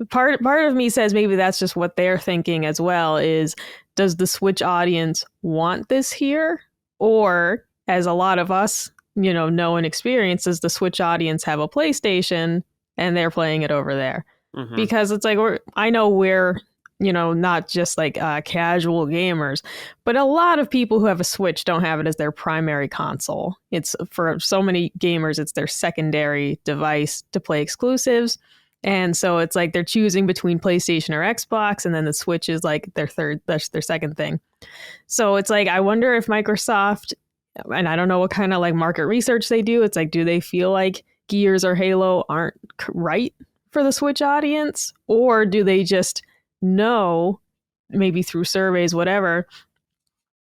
Part of me says maybe that's just what they're thinking as well, is does the Switch audience want this here? Or, as a lot of us, know and experience, does the Switch audience have a PlayStation and they're playing it over there? Mm-hmm. Because it's like, I know we're, not just like casual gamers, but a lot of people who have a Switch don't have it as their primary console. It's, for so many gamers, it's their secondary device to play exclusives. And so it's like they're choosing between PlayStation or Xbox, and then the Switch is like that's their second thing. So it's like, I wonder if Microsoft, and I don't know what kind of like market research they do, it's like, do they feel like Gears or Halo aren't right for the Switch audience? Or do they just know, maybe through surveys, whatever?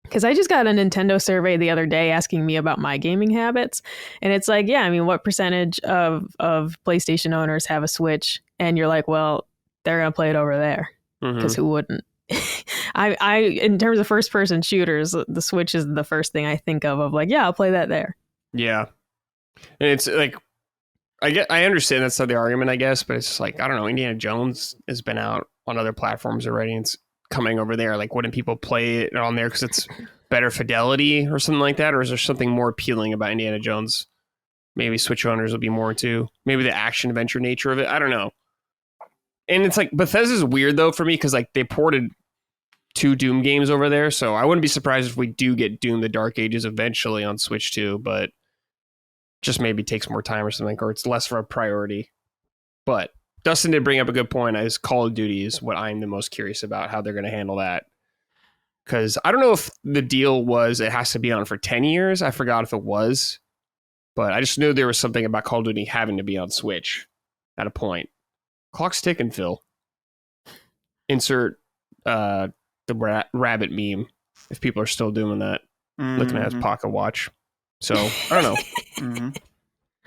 Because I just got a Nintendo survey the other day asking me about my gaming habits. And it's like, yeah, I mean, what percentage of PlayStation owners have a Switch? And you're like, well, they're going to play it over there. Because who wouldn't? I in terms of first person shooters, the Switch is the first thing I think of like, yeah, I'll play that there. Yeah. And it's like, I understand that's not the argument, I guess, but it's like, I don't know, Indiana Jones has been out on other platforms already, and it's coming over there. Like, wouldn't people play it on there because it's better fidelity or something like that? Or is there something more appealing about Indiana Jones? Maybe Switch owners will be more into maybe the action adventure nature of it. I don't know. And it's like, Bethesda's weird though for me, because like they ported 2 Doom games over there, so I wouldn't be surprised if we do get Doom the Dark Ages eventually on Switch too, but just maybe takes more time or something, or it's less of a priority. But Dustin did bring up a good point, as Call of Duty is what I'm the most curious about, how they're going to handle that. Because I don't know if the deal was it has to be on for 10 years. I forgot if it was. But I just knew there was something about Call of Duty having to be on Switch at a point. Clock's ticking, Phil. Insert the rabbit meme, if people are still doing that. Looking at his pocket watch. So, I don't know.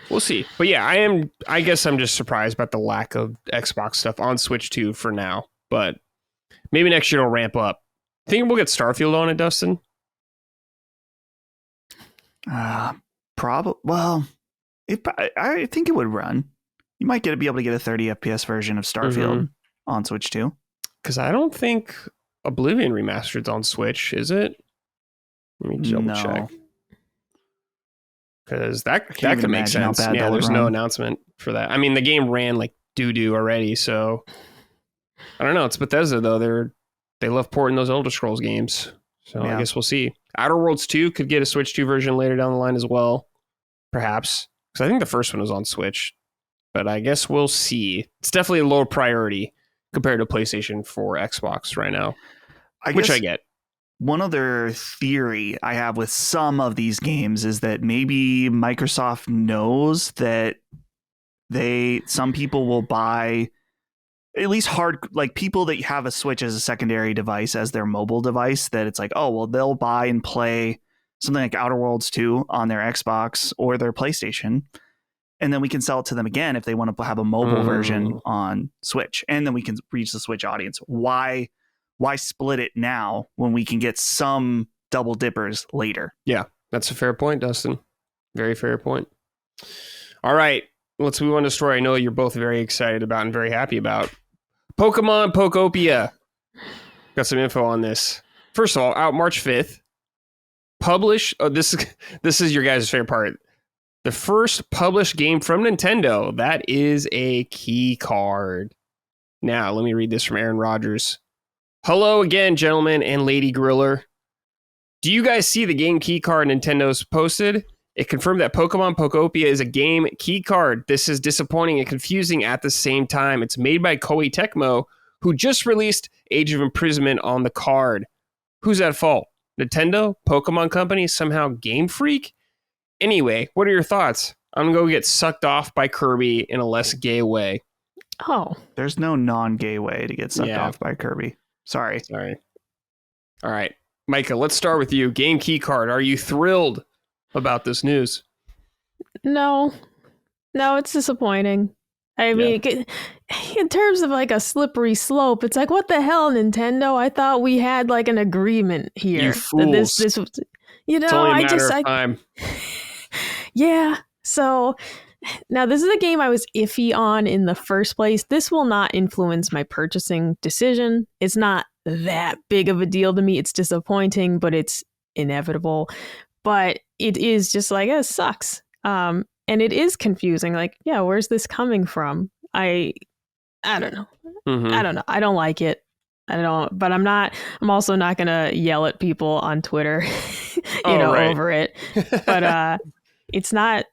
We'll see. But yeah, I guess I'm just surprised about the lack of Xbox stuff on Switch 2 for now. But maybe next year it'll ramp up. Think we'll get Starfield on it, Dustin? Probably. Well, I think it would run. You might be able to get a 30 FPS version of Starfield on Switch 2. Because I don't think Oblivion Remastered's on Switch, is it? Let me double check. Because that could make sense. Yeah, there's no announcement for that. I mean, the game ran like doo-doo already, so I don't know. It's Bethesda, though. They love porting those Elder Scrolls games. So I guess we'll see. Outer Worlds 2 could get a Switch 2 version later down the line as well. Perhaps. Because I think the first one was on Switch. But I guess we'll see. It's definitely a lower priority compared to PlayStation 4, Xbox right now. Which I get. One other theory I have with some of these games is that maybe Microsoft knows that some people will buy at least like people that have a Switch as a secondary device, as their mobile device, that it's like, oh, well, they'll buy and play something like Outer Worlds 2 on their Xbox or their PlayStation. And then we can sell it to them again if they want to have a mobile version on Switch. And then we can reach the Switch audience. Why split it now when we can get some double dippers later? Yeah, that's a fair point, Dustin. Very fair point. All right, let's move on to a story I know you're both very excited about and very happy about. Pokemon Pokopia. Got some info on this. First of all, out March 5th. Publish. Oh, this is your guys' favorite part. The first published game from Nintendo. That is a key card. Now, let me read this from Aaron Rodgers. Hello again, gentlemen and Lady Griller. Do you guys see the game key card Nintendo's posted? It confirmed that Pokemon Pokopia is a game key card. This is disappointing and confusing at the same time. It's made by Koei Tecmo, who just released Age of Imprisonment on the card. Who's at fault? Nintendo? Pokemon Company? Somehow Game Freak? Anyway, what are your thoughts? I'm going to go get sucked off by Kirby in a less gay way. Oh. There's no non-gay way to get sucked off by Kirby. Sorry. All right. Micah, let's start with you. Game key card. Are you thrilled about this news? No, it's disappointing. I mean, in terms of like a slippery slope, it's like, what the hell, Nintendo? I thought we had like an agreement here. You fools. This was, it's only a matter of time. Yeah. So now this is a game I was iffy on in the first place. This will not influence my purchasing decision. It's not that big of a deal to me. It's disappointing, but it's inevitable. But it is just like, it sucks. And it is confusing. Like, yeah, where's this coming from? I don't know. Mm-hmm. I don't know. I don't like it. But I'm also not going to yell at people on Twitter, over it. But it's not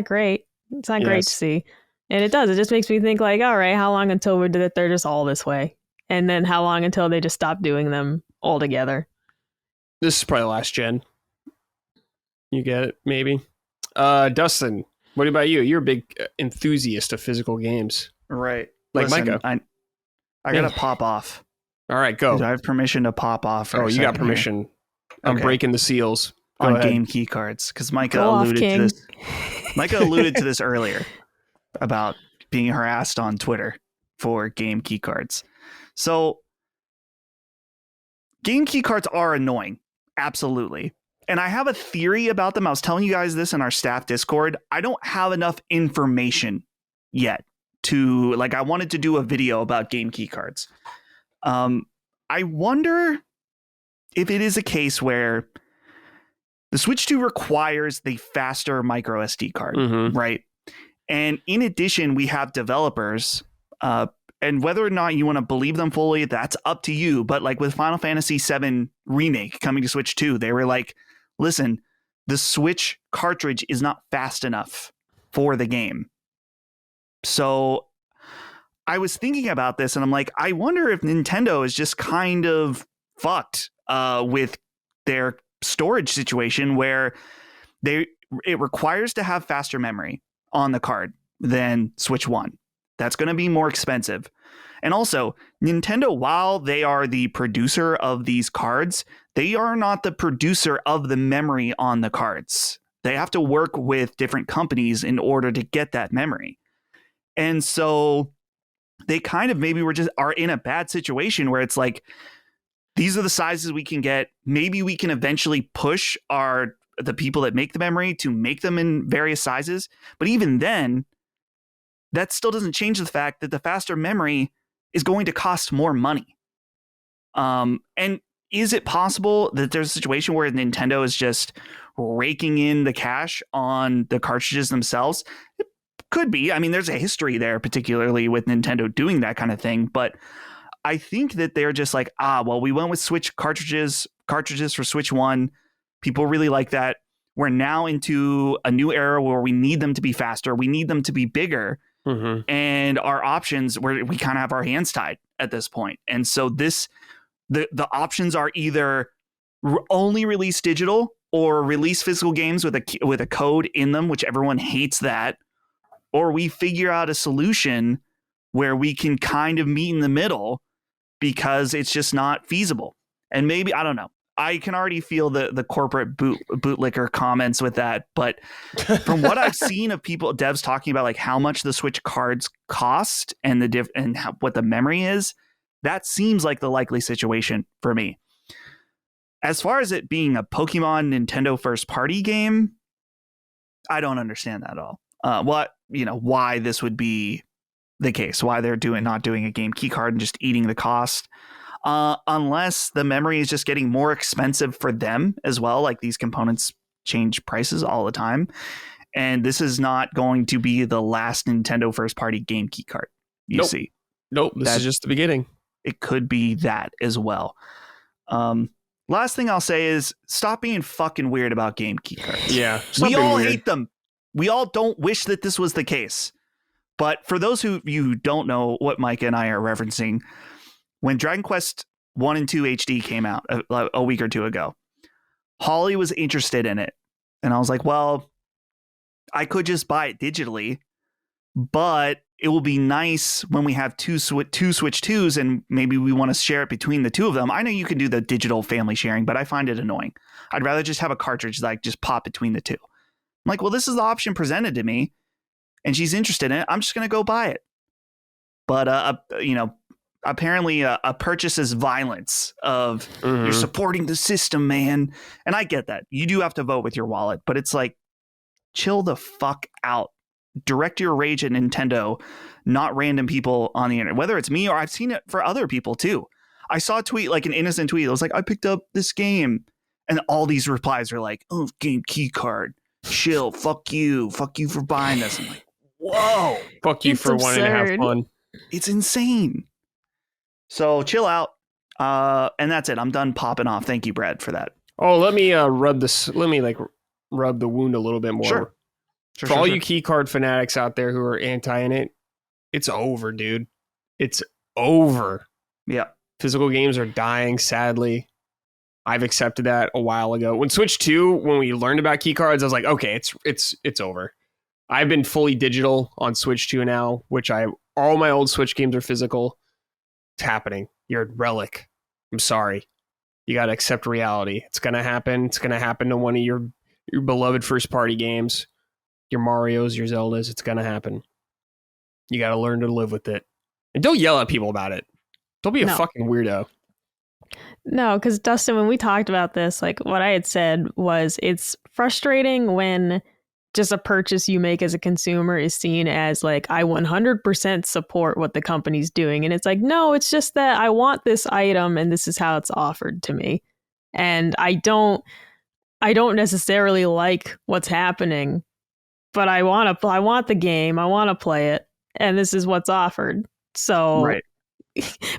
great. It's not great to see. And it just makes me think like, all right, how long until they're just all this way? And then how long until they just stop doing them altogether? This is probably last gen. You get it, maybe. Dustin, what about you? You're a big enthusiast of physical games. Right. Like Listen, Micah. I got to pop off. All right, go. Do I have permission to pop off? Oh, you got permission. Here? I'm breaking the seals. Go on ahead. Game key cards, because Micah alluded to this. Micah alluded to this earlier about being harassed on Twitter for game key cards. So game key cards are annoying. Absolutely. And I have a theory about them. I was telling you guys this in our staff Discord. I don't have enough information yet to, like, I wanted to do a video about game key cards. I wonder if it is a case where the Switch 2 requires the faster micro SD card, right? And in addition, we have developers, and whether or not you want to believe them fully, that's up to you. But like with Final Fantasy VII Remake coming to Switch 2, they were like, listen, the Switch cartridge is not fast enough for the game. So I was thinking about this and I'm like, I wonder if Nintendo is just kind of fucked with their storage situation where it requires to have faster memory on the card than Switch 1. That's going to be more expensive. And also, Nintendo, while they are the producer of these cards, they are not the producer of the memory on the cards. They have to work with different companies in order to get that memory. And so they kind of maybe are in a bad situation where it's like, these are the sizes we can get. Maybe we can eventually push the people that make the memory to make them in various sizes. But even then, that still doesn't change the fact that the faster memory is going to cost more money. And is it possible that there's a situation where Nintendo is just raking in the cash on the cartridges themselves? It could be. I mean, there's a history there, particularly with Nintendo doing that kind of thing. But I think that they're just like, well, we went with Switch cartridges for Switch 1. People really like that. We're now into a new era where we need them to be faster. We need them to be bigger. And our options, we kind of have our hands tied at this point. And so the options are either only release digital or release physical games with a code in them, which everyone hates that, or we figure out a solution where we can kind of meet in the middle because it's just not feasible. And maybe, I don't know. I can already feel the corporate bootlicker comments with that. But from what I've seen of devs talking about like how much the Switch cards cost and what the memory is, that seems like the likely situation for me. As far as it being a Pokemon Nintendo first party game, I don't understand that at all. Why this would be the case, why they're not doing a game key card and just eating the cost. Unless the memory is just getting more expensive for them as well. Like these components change prices all the time. And this is not going to be the last Nintendo first party game key card you see. Nope. This is just the beginning. It could be that as well. Last thing I'll say is stop being fucking weird about game key cards. Yeah. We all hate them. We all don't wish that this was the case. But for those who don't know what Micah and I are referencing, when Dragon Quest 1 and 2 HD came out a week or two ago, Holly was interested in it. And I was like, well, I could just buy it digitally, but it will be nice when we have two Switch 2s and maybe we want to share it between the two of them. I know you can do the digital family sharing, but I find it annoying. I'd rather just have a cartridge that I just pop between the two. I'm like, well, this is the option presented to me and she's interested in it. I'm just going to go buy it. But, apparently a purchase is violence of you're supporting the system, man. And I get that. You do have to vote with your wallet, but it's like, chill the fuck out. Direct your rage at Nintendo, not random people on the internet, whether it's me or I've seen it for other people too. I saw a tweet, like an innocent tweet. It was like, I picked up this game. And all these replies are like, oh, game key card. Chill. Fuck you for buying this. I'm like, whoa. Fuck you for wanting to have fun. It's insane. So chill out. And that's it. I'm done popping off. Thank you, Brad, for that. Oh, let me rub the wound a little bit more. Sure. For all you key card fanatics out there who are anti in it, it's over, dude. It's over. Yeah. Physical games are dying, sadly. I've accepted that a while ago. When Switch 2, when we learned about key cards, I was like, okay, it's over. I've been fully digital on Switch 2 now, all my old Switch games are physical. It's happening. You're a relic. I'm sorry. You got to accept reality. It's going to happen. It's going to happen to one of your beloved first party games, your Marios, your Zeldas. It's going to happen. You got to learn to live with it. And don't yell at people about it. Don't be a fucking weirdo. No, because Dustin, when we talked about this, like what I had said was it's frustrating when just a purchase you make as a consumer is seen as like, I 100% support what the company's doing. And it's like, no, it's just that I want this item and this is how it's offered to me. And I don't necessarily like what's happening, but I want the game. I want to play it. And this is what's offered. So, right.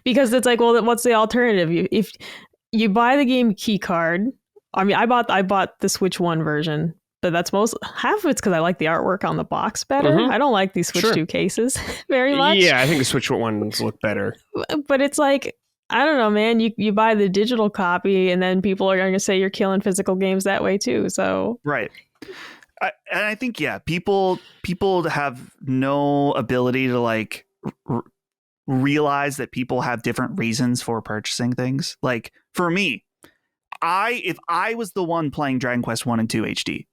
Because it's like, well, what's the alternative? If you buy the game key card, I mean, I bought the Switch 1 version, but that's half of it's because I like the artwork on the box better. I don't like these Switch 2 cases very much. Yeah, I think the Switch 1 ones look better. But it's like, I don't know, man. You buy the digital copy, and then people are going to say you're killing physical games that way too. So right. And I think people have no ability to like realize that people have different reasons for purchasing things. Like for me, if I was the one playing Dragon Quest 1 and 2 HD,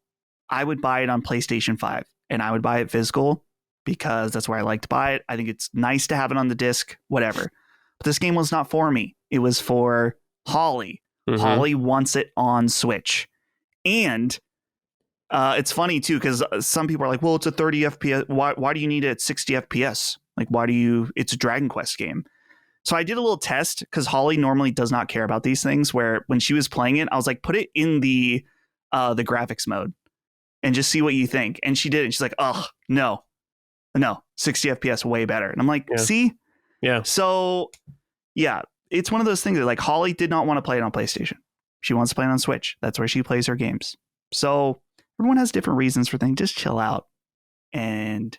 I would buy it on PlayStation 5 and I would buy it physical because that's where I like to buy it. I think it's nice to have it on the disc, whatever. But this game was not for me. It was for Holly. Holly wants it on Switch. And it's funny too, because some people are like, well, it's a 30 FPS. Why do you need it at 60 FPS? Like, it's a Dragon Quest game. So I did a little test because Holly normally does not care about these things, where when she was playing it, I was like, put it in the graphics mode and just see what you think. And she did. And she's like, oh, no, 60 FPS way better. And I'm like, see? Yeah. So yeah, it's one of those things that like Holly did not want to play it on PlayStation. She wants to play it on Switch. That's where she plays her games. So everyone has different reasons for things. Just chill out. And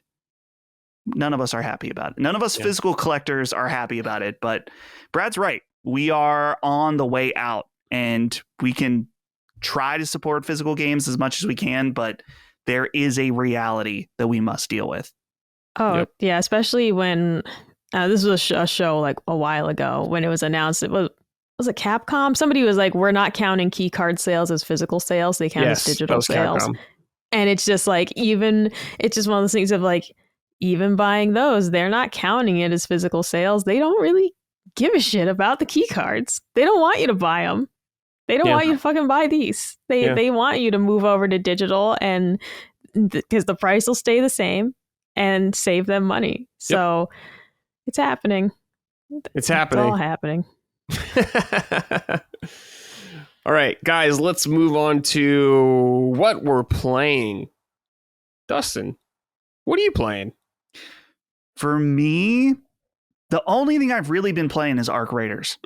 none of us are happy about it. None of us physical collectors are happy about it. But Brad's right. We are on the way out, and we can try to support physical games as much as we can, but there is a reality that we must deal with. Oh, yeah, especially when This was a show like a while ago when it was announced. It was it Capcom? Somebody was like, we're not counting key card sales as physical sales. They count as digital sales. Capcom. And it's just like, it's just one of those things of like, even buying those, they're not counting it as physical sales. They don't really give a shit about the key cards. They don't want you to buy them. They don't want you to fucking buy these. They want you to move over to digital, and because the price will stay the same and save them money. So it's happening. It's happening. It's all happening. All right, guys, let's move on to what we're playing. Dustin, what are you playing? For me, the only thing I've really been playing is Arc Raiders.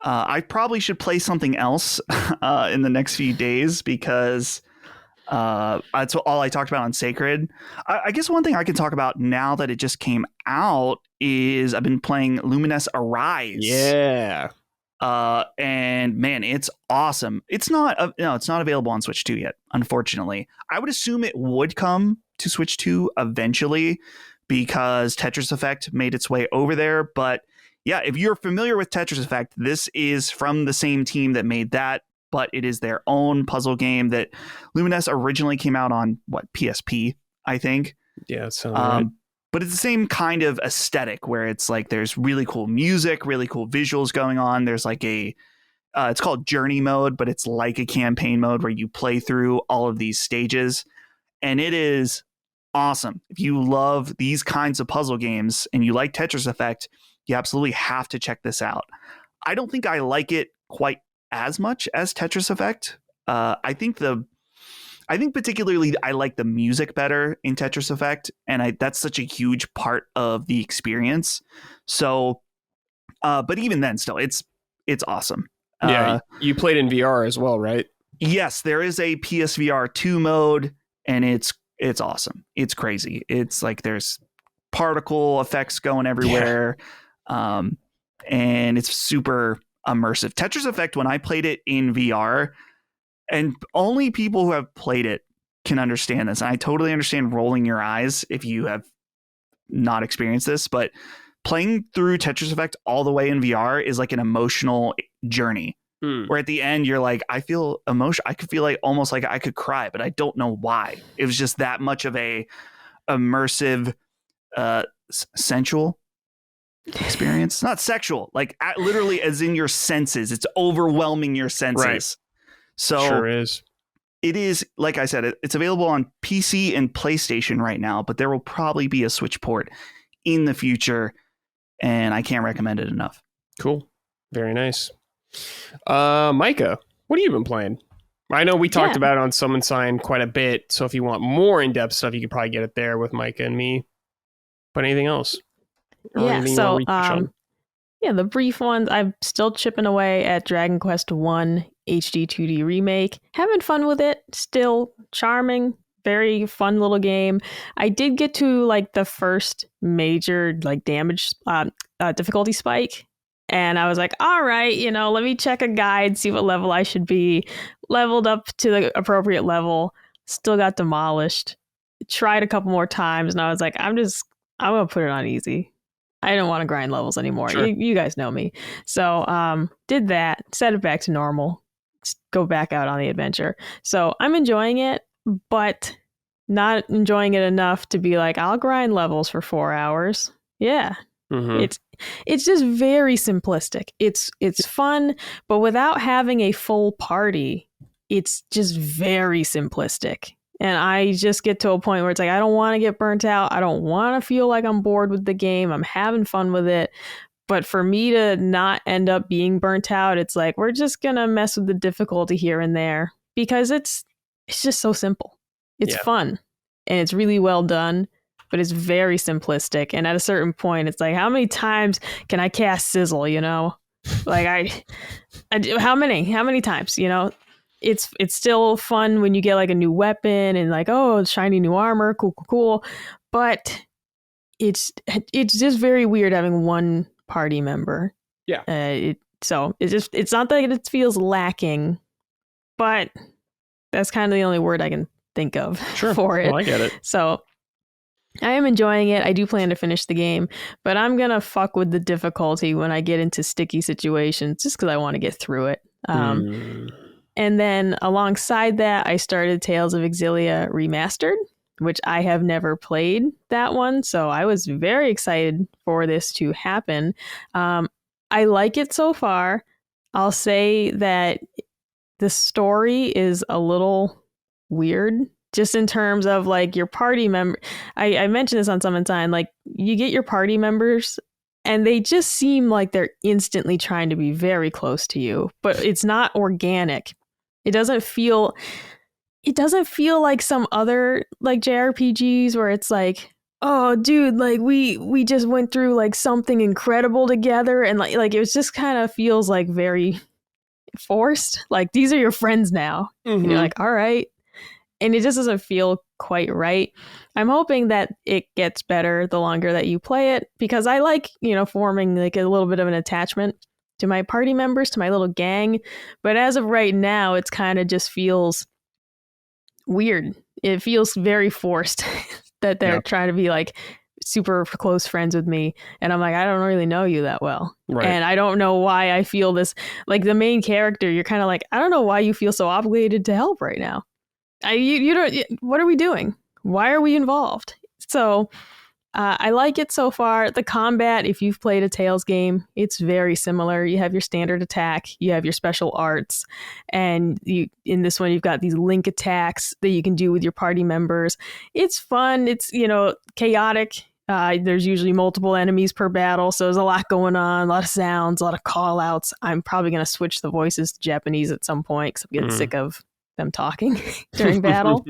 I probably should play something else in the next few days because that's all I talked about on Sacred. I guess one thing I can talk about now that it just came out is I've been playing Luminous Arise. Yeah. And man, it's awesome. It's not available on Switch 2 yet, unfortunately. I would assume it would come to Switch 2 eventually because Tetris Effect made its way over there. But yeah, if you're familiar with Tetris Effect, this is from the same team that made that, but it is their own puzzle game that Luminous originally came out on PSP, I think. Yeah, it sounds right. But it's the same kind of aesthetic where it's like there's really cool music, really cool visuals going on. There's like it's called Journey mode, but it's like a campaign mode where you play through all of these stages. And it is awesome. If you love these kinds of puzzle games and you like Tetris Effect, you absolutely have to check this out. I don't think I like it quite as much as Tetris Effect. I think particularly I like the music better in Tetris Effect, and that's such a huge part of the experience. So, but even then, still, it's awesome. Yeah, you played in VR as well, right? Yes, there is a PSVR 2 mode, and it's awesome. It's crazy. It's like there's particle effects going everywhere, and it's super immersive. Tetris Effect, when I played it in VR. And only people who have played it can understand this. And I totally understand rolling your eyes if you have not experienced this. But playing through Tetris Effect all the way in VR is like an emotional journey. Where at the end, you're like, I feel emotion. I could feel like almost like I could cry, but I don't know why. It was just that much of a immersive, sensual experience. Not sexual, like literally as in your senses. It's overwhelming your senses. Right. So sure is. It is, like I said, it's available on PC and PlayStation right now, but there will probably be a Switch port in the future, and I can't recommend it enough. Cool. Very nice. Micah, what have you been playing? I know we talked about it on Summon Sign quite a bit, so if you want more in-depth stuff, you could probably get it there with Micah and me. But anything else? The brief ones, I'm still chipping away at Dragon Quest I HD 2D remake. Having fun with it. Still charming. Very fun little game. I did get to like the first major like damage difficulty spike. And I was like, all right, let me check a guide, see what level I should be. Leveled up to the appropriate level. Still got demolished. Tried a couple more times and I was like, I'm going to put it on easy. I don't want to grind levels anymore. Sure. You guys know me. So did that, set it back to normal, go back out on the adventure. So I'm enjoying it, but not enjoying it enough to be like, I'll grind levels for 4 hours. Yeah. Mm-hmm. It's just very simplistic. It's fun, but without having a full party, it's just very simplistic. And I just get to a point where it's like, I don't want to get burnt out. I don't want to feel like I'm bored with the game. I'm having fun with it. But for me to not end up being burnt out, it's like, we're just going to mess with the difficulty here and there because it's just so simple. It's fun and it's really well done, but it's very simplistic. And at a certain point, it's like, how many times can I cast Sizzle, Like how many times, It's still fun when you get like a new weapon and like, oh, shiny new armor, cool. But it's just very weird having one party member. Yeah. It's not that it feels lacking, but that's kind of the only word I can think of for it. Well, I get it. So I am enjoying it. I do plan to finish the game, but I'm going to fuck with the difficulty when I get into sticky situations just because I want to get through it. And then alongside that, I started Tales of Xillia Remastered, which I have never played that one. So I was very excited for this to happen. I like it so far. I'll say that the story is a little weird, just in terms of like your party member. I mentioned this on Summon Sign, like you get your party members and they just seem like they're instantly trying to be very close to you, but it's not organic. It doesn't feel like some other like JRPGs where it's like, oh dude, like we just went through like something incredible together, and like it was just kind of feels like very forced. Like these are your friends now. And you're like, all right. And it just doesn't feel quite right. I'm hoping that it gets better the longer that you play it, because I like, forming like a little bit of an attachment to my party members, to my little gang. But as of right now, it's kind of just feels weird. It feels very forced that they're trying to be like super close friends with me, and I'm like, I don't really know you that well, and I don't know why I feel this. Like the main character, you're kind of like, I don't know why you feel so obligated to help right now. You don't. What are we doing? Why are we involved? So I like it so far. The combat, if you've played a Tales game, it's very similar. You have your standard attack, you have your special arts, and in this one you've got these link attacks that you can do with your party members. It's fun. It's chaotic. There's usually multiple enemies per battle, so there's a lot going on, a lot of sounds, a lot of call outs. I'm probably going to switch the voices to Japanese at some point because I'm getting sick of them talking during battle.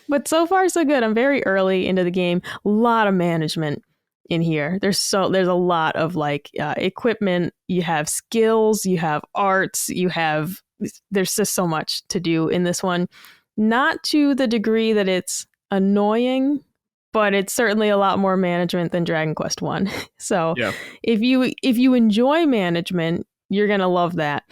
But so far so good. I'm very early into the game. A lot of management in here. There's a lot of like equipment. You have skills, you have arts, there's just so much to do in this one. Not to the degree that it's annoying, but it's certainly a lot more management than Dragon Quest I. So if you enjoy management, you're going to love that.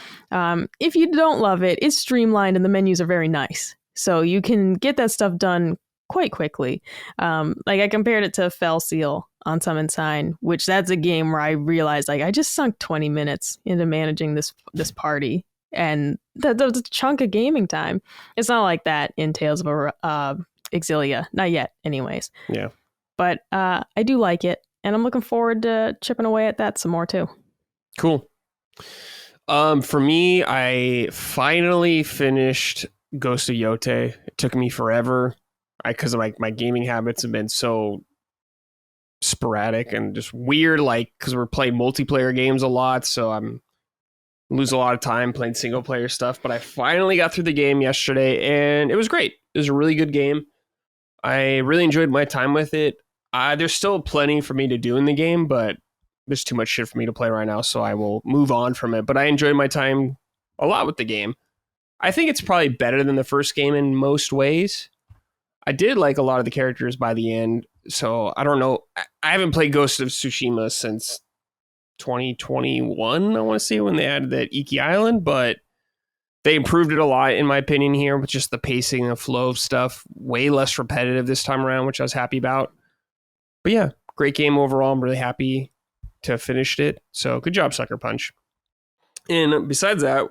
If you don't love it, it's streamlined and the menus are very nice. So you can get that stuff done quite quickly. Like I compared it to Fell Seal on Summon Sign, which that's a game where I realized like I just sunk 20 minutes into managing this party. And that's a chunk of gaming time. It's not like that in Tales of Xillia. Not yet, anyways. Yeah. But I do like it. And I'm looking forward to chipping away at that some more too. Cool. For me, I finally finished Ghost of Yote. It took me forever because my gaming habits have been so sporadic and just weird, like because we're playing multiplayer games a lot, so I'm lose a lot of time playing single player stuff. But I finally got through the game yesterday and it was great. It was a really good game. I really enjoyed my time with it. There's still plenty for me to do in the game, but there's too much shit for me to play right now, so I will move on from it. But I enjoyed my time a lot with the game. I think it's probably better than the first game in most ways. I did like a lot of the characters by the end, so I don't know. I haven't played Ghost of Tsushima since 2021, I want to say, when they added that Iki Island, but they improved it a lot, in my opinion, here, with just the pacing and flow of stuff. Way less repetitive this time around, which I was happy about. But yeah, great game overall. I'm really happy to have finished it. So good job, Sucker Punch. And besides that,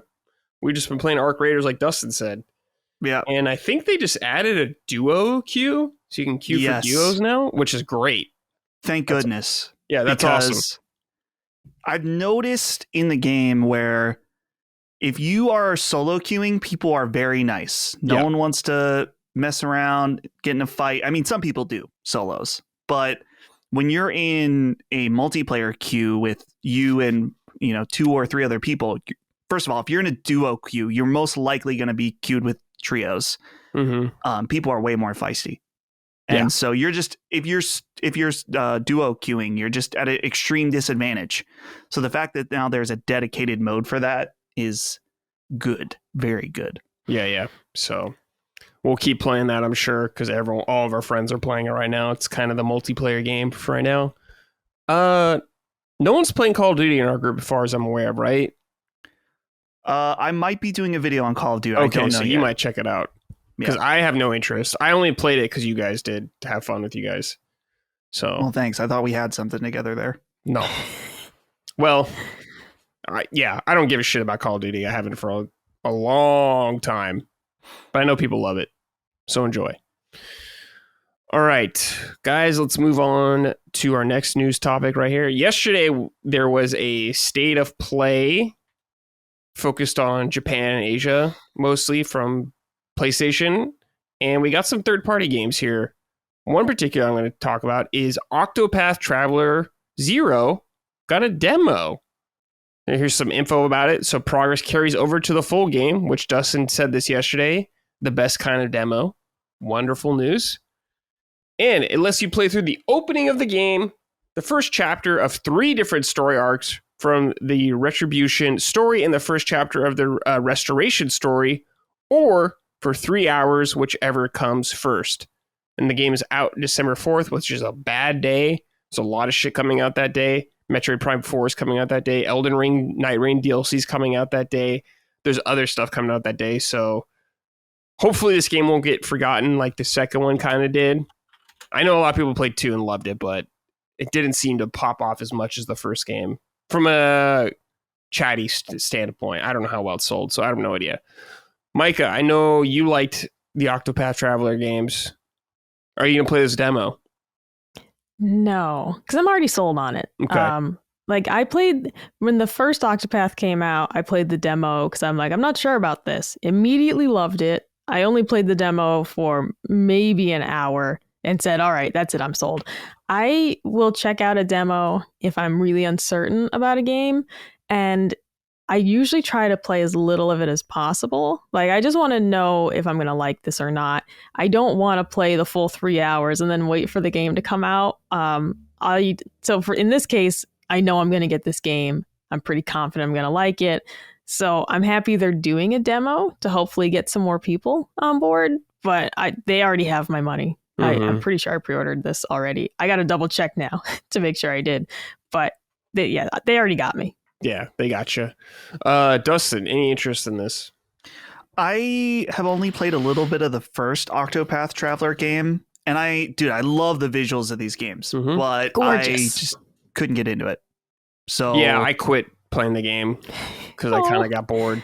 we've just been playing Arc Raiders like Dustin said. Yeah. And I think they just added a duo queue. So you can queue for duos now, which is great. Thank goodness. That's awesome. I've noticed in the game where if you are solo queuing, people are very nice. No one wants to mess around, get in a fight. I mean, some people do solos, but when you're in a multiplayer queue with you and 2 or 3 other people, first of all, if you're in a duo queue, you're most likely going to be queued with trios. Mm-hmm. People are way more feisty, and so you're just if you're duo queuing, you're just at an extreme disadvantage. So the fact that now there's a dedicated mode for that is good, very good. Yeah. So we'll keep playing that, I'm sure, because all of our friends are playing it right now. It's kind of the multiplayer game for right now. No one's playing Call of Duty in our group, as far as I'm aware of, right? I might be doing a video on Call of Duty. Okay, I don't know so yet. you might check it out. because I have no interest. I only played it because you guys did, to have fun with you guys. So, well, thanks. I thought we had something together there. No. Well, I don't give a shit about Call of Duty. I haven't for a long time, but I know people love it. So enjoy. All right, guys, let's move on to our next news topic right here. Yesterday, there was a state of play focused on Japan and Asia, mostly from PlayStation. And we got some third-party games here. One particular I'm going to talk about is Octopath Traveler 0 got a demo. And here's some info about it. So progress carries over to the full game, which Dustin said this yesterday. The best kind of demo. Wonderful news. And it lets you play through the opening of the game, the first chapter of 3 different story arcs from the Retribution story and the first chapter of the Restoration story, or for 3 hours, whichever comes first. And the game is out December 4th, which is a bad day. There's a lot of shit coming out that day. Metroid Prime 4 is coming out that day. Elden Ring, Night Rain DLC is coming out that day. There's other stuff coming out that day. So hopefully this game won't get forgotten like the second one kind of did. I know a lot of people played 2 and loved it, but it didn't seem to pop off as much as the first game. From a chatty standpoint, I don't know how well it sold, so I have no idea. Micah, I know you liked the Octopath Traveler games. Are you going to play this demo? No, because I'm already sold on it. Okay. Like I played when the first Octopath came out, I played the demo because I'm like, I'm not sure about this. Immediately loved it. I only played the demo for maybe an hour and said, all right, that's it. I'm sold. I will check out a demo if I'm really uncertain about a game. And I usually try to play as little of it as possible. Like, I just want to know if I'm going to like this or not. I don't want to play the full 3 hours and then wait for the game to come out. In this case, I know I'm going to get this game. I'm pretty confident I'm going to like it. So I'm happy they're doing a demo to hopefully get some more people on board. But they already have my money. Mm-hmm. I'm pretty sure I pre-ordered this already. I got to double check now to make sure I did. But they already got me. Yeah, they got you. Dustin, any interest in this? I have only played a little bit of the first Octopath Traveler game. And I love the visuals of these games. Mm-hmm. But gorgeous. I just couldn't get into it. So yeah, I quit playing the game because I kind of got bored.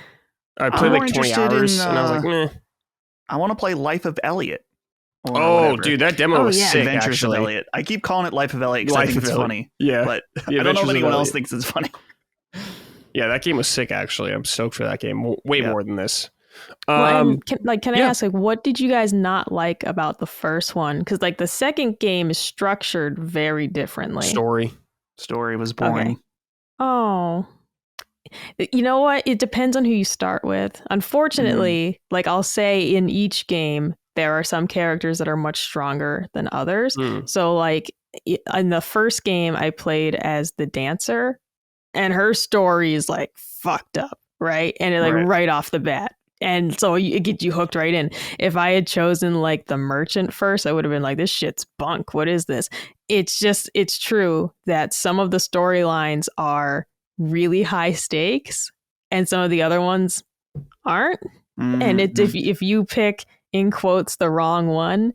I played like 20 hours and I was like, meh. I want to play Life of Elliot. Oh, dude, that demo was sick. Adventures of Elliot. I keep calling it Life of Elliot because I think it's funny. Yeah, but I don't know if anyone else thinks it's funny. Yeah, that game was sick. Actually, I'm stoked for that game. Way more than this. Can I ask, like, what did you guys not like about the first one? Because like the second game is structured very differently. Story was boring. Okay. Oh. You know what? It depends on who you start with. Unfortunately, like I'll say in each game, there are some characters that are much stronger than others. So like in the first game, I played as the dancer and her story is like fucked up, right? And it, like right off the bat. And so it gets you hooked right in. If I had chosen like the merchant first, I would have been like, this shit's bunk. What is this? It's true that some of the storylines are really high stakes and some of the other ones aren't. Mm-hmm. And if you pick in quotes the wrong one,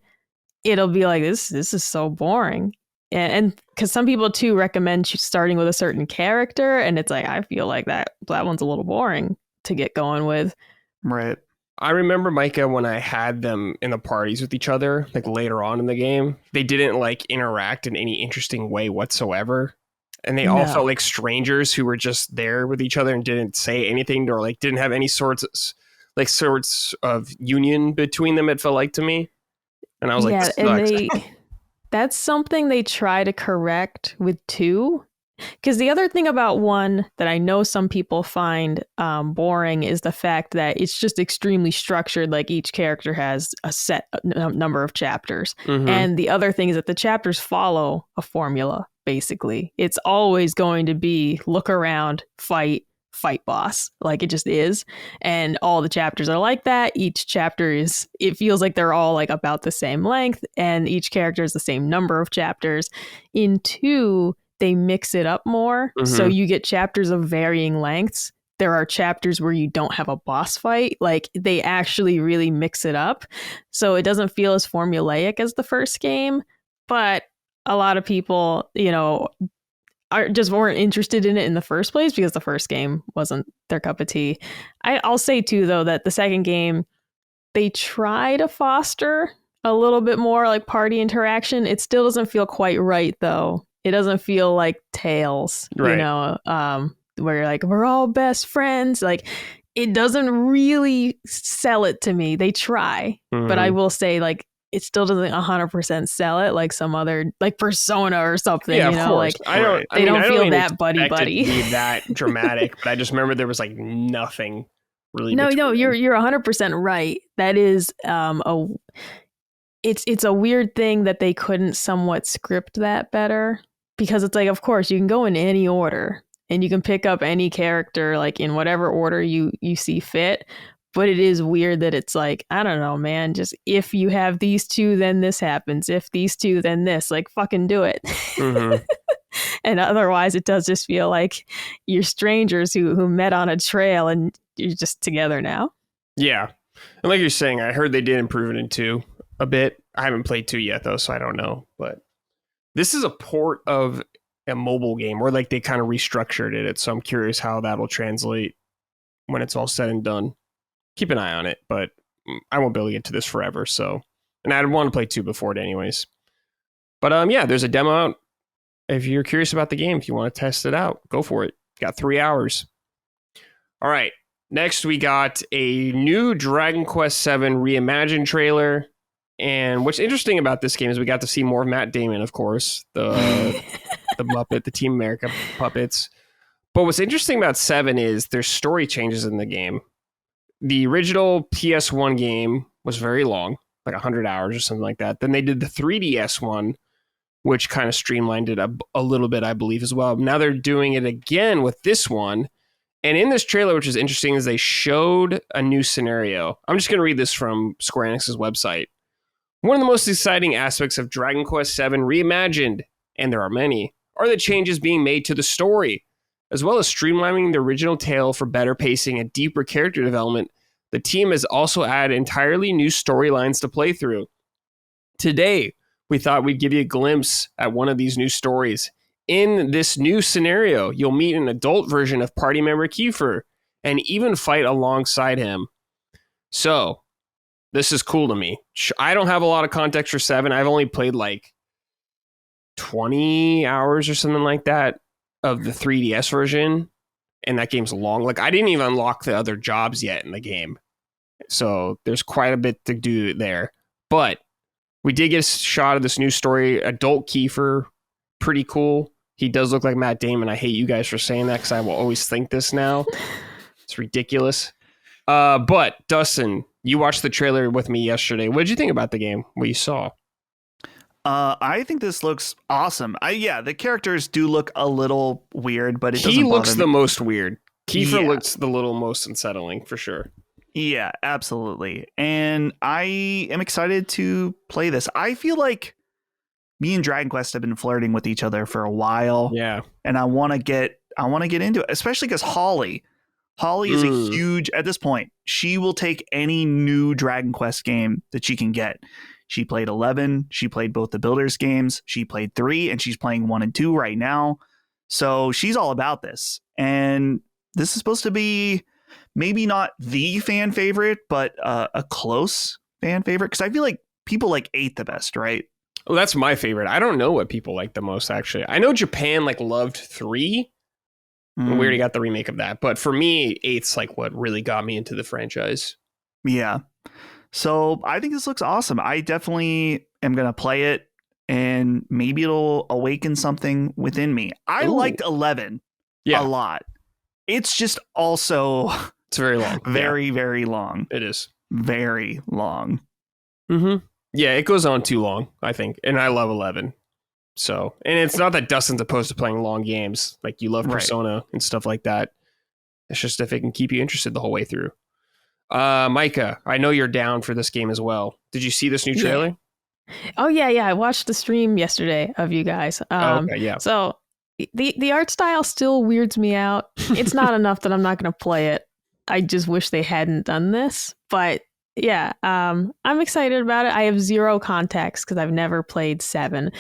it'll be like, this is so boring. And because some people too recommend starting with a certain character, and it's like, I feel like that one's a little boring to get going with. Right. I remember, Micah, when I had them in the parties with each other, like later on in the game, they didn't like interact in any interesting way whatsoever. And they all felt like strangers who were just there with each other and didn't say anything or like didn't have any sorts of union between them, it felt like to me. And I was like, this sucks. That's something they try to correct with 2. Because the other thing about 1 that I know some people find boring is the fact that it's just extremely structured. Like each character has a set number of chapters. Mm-hmm. And the other thing is that the chapters follow a formula, basically. It's always going to be look around, fight boss. Like it just is. And all the chapters are like that. Each chapter it feels like they're all like about the same length. And each character is the same number of chapters. In 2, they mix it up more. Mm-hmm. So you get chapters of varying lengths. there are chapters where you don't have a boss fight. Like they actually really mix it up. So it doesn't feel as formulaic as the first game, but a lot of people, just weren't interested in it in the first place because the first game wasn't their cup of tea. I'll say too, though, that the second game, they try to foster a little bit more like party interaction. It still doesn't feel quite right, though. It doesn't feel like Tales, right. Where you're like, we're all best friends. Like, it doesn't really sell it to me. They try, but I will say, like, it still doesn't 100% sell it like some other, like Persona or something. Yeah, of course. Like they don't feel that buddy. It to be that dramatic, but I just remember there was like nothing really. No, you're 100% right. That is it's a weird thing that they couldn't somewhat script that better, because it's like, of course, you can go in any order and you can pick up any character like in whatever order you see fit. But it is weird that it's like, I don't know, man, just if you have these two, then this happens. If these two, then this. Like, fucking do it. Mm-hmm. And otherwise, it does just feel like you're strangers who met on a trail and you're just together now. Yeah. And like you're saying, I heard they did improve it in 2 a bit. I haven't played 2 yet, though, so I don't know. But this is a port of a mobile game where like they kind of restructured it. So I'm curious how that'll translate when it's all said and done. Keep an eye on it, but I won't be able to get to this forever. So, and I'd want to play 2 before it anyways. But yeah, there's a demo out. If you're curious about the game, if you want to test it out, go for it. Got 3 hours. All right. Next, we got a new Dragon Quest VII Reimagined trailer. And what's interesting about this game is we got to see more of Matt Damon, of course, the Muppet, the Team America puppets. But what's interesting about 7 is there's story changes in the game. The original PS1 game was very long, like 100 hours or something like that. Then they did the 3DS one, which kind of streamlined it a little bit, I believe, as well. Now they're doing it again with this one. And in this trailer, which is interesting, is they showed a new scenario. I'm just going to read this from Square Enix's website. One of the most exciting aspects of Dragon Quest VII Reimagined, and there are many, are the changes being made to the story. As well as streamlining the original tale for better pacing and deeper character development, the team has also added entirely new storylines to play through. Today, we thought we'd give you a glimpse at one of these new stories. In this new scenario, you'll meet an adult version of party member Kiefer and even fight alongside him. So, this is cool to me. I don't have a lot of context for 7. I've only played like 20 hours or something like that of the 3DS version, and that game's long. Like, I didn't even unlock the other jobs yet in the game, so there's quite a bit to do there. But we did get a shot of this new story, adult Kiefer, pretty cool. He does look like Matt Damon. I hate you guys for saying that because I will always think this now. It's ridiculous. But Dustin, you watched the trailer with me yesterday. What did you think about the game? What you saw? I think this looks awesome. The characters do look a little weird, but he looks the most weird. Kiefer looks the little most unsettling for sure. Yeah, absolutely. And I am excited to play this. I feel like me and Dragon Quest have been flirting with each other for a while. Yeah. And I want to get into it, especially because Holly is a huge, at this point, she will take any new Dragon Quest game that she can get. She played 11. She played both the Builders games. She played 3, and she's playing 1 and 2 right now. So she's all about this. And this is supposed to be maybe not the fan favorite, but a close fan favorite. Because I feel like people like 8 the best, right? Oh, that's my favorite. I don't know what people like the most, actually. I know Japan loved 3. We already got the remake of that. But for me, 8's what really got me into the franchise. Yeah. So I think this looks awesome. I definitely am going to play it, and maybe it'll awaken something within me. I liked 11 a lot. It's just also... It's very long. Very long. It is. Very long. Mm-hmm. Yeah, it goes on too long, I think. And I love 11. So, and it's not that Dustin's opposed to playing long games. Like, you love Persona and stuff like that. It's just if it can keep you interested the whole way through. Micah, I know you're down for this game as well. Did you see this new trailer? Oh, yeah. I watched the stream yesterday of you guys. Okay, yeah. So The art style still weirds me out. It's not enough that I'm not going to play it. I just wish they hadn't done this. But yeah, I'm excited about it. I have zero context because I've never played 7.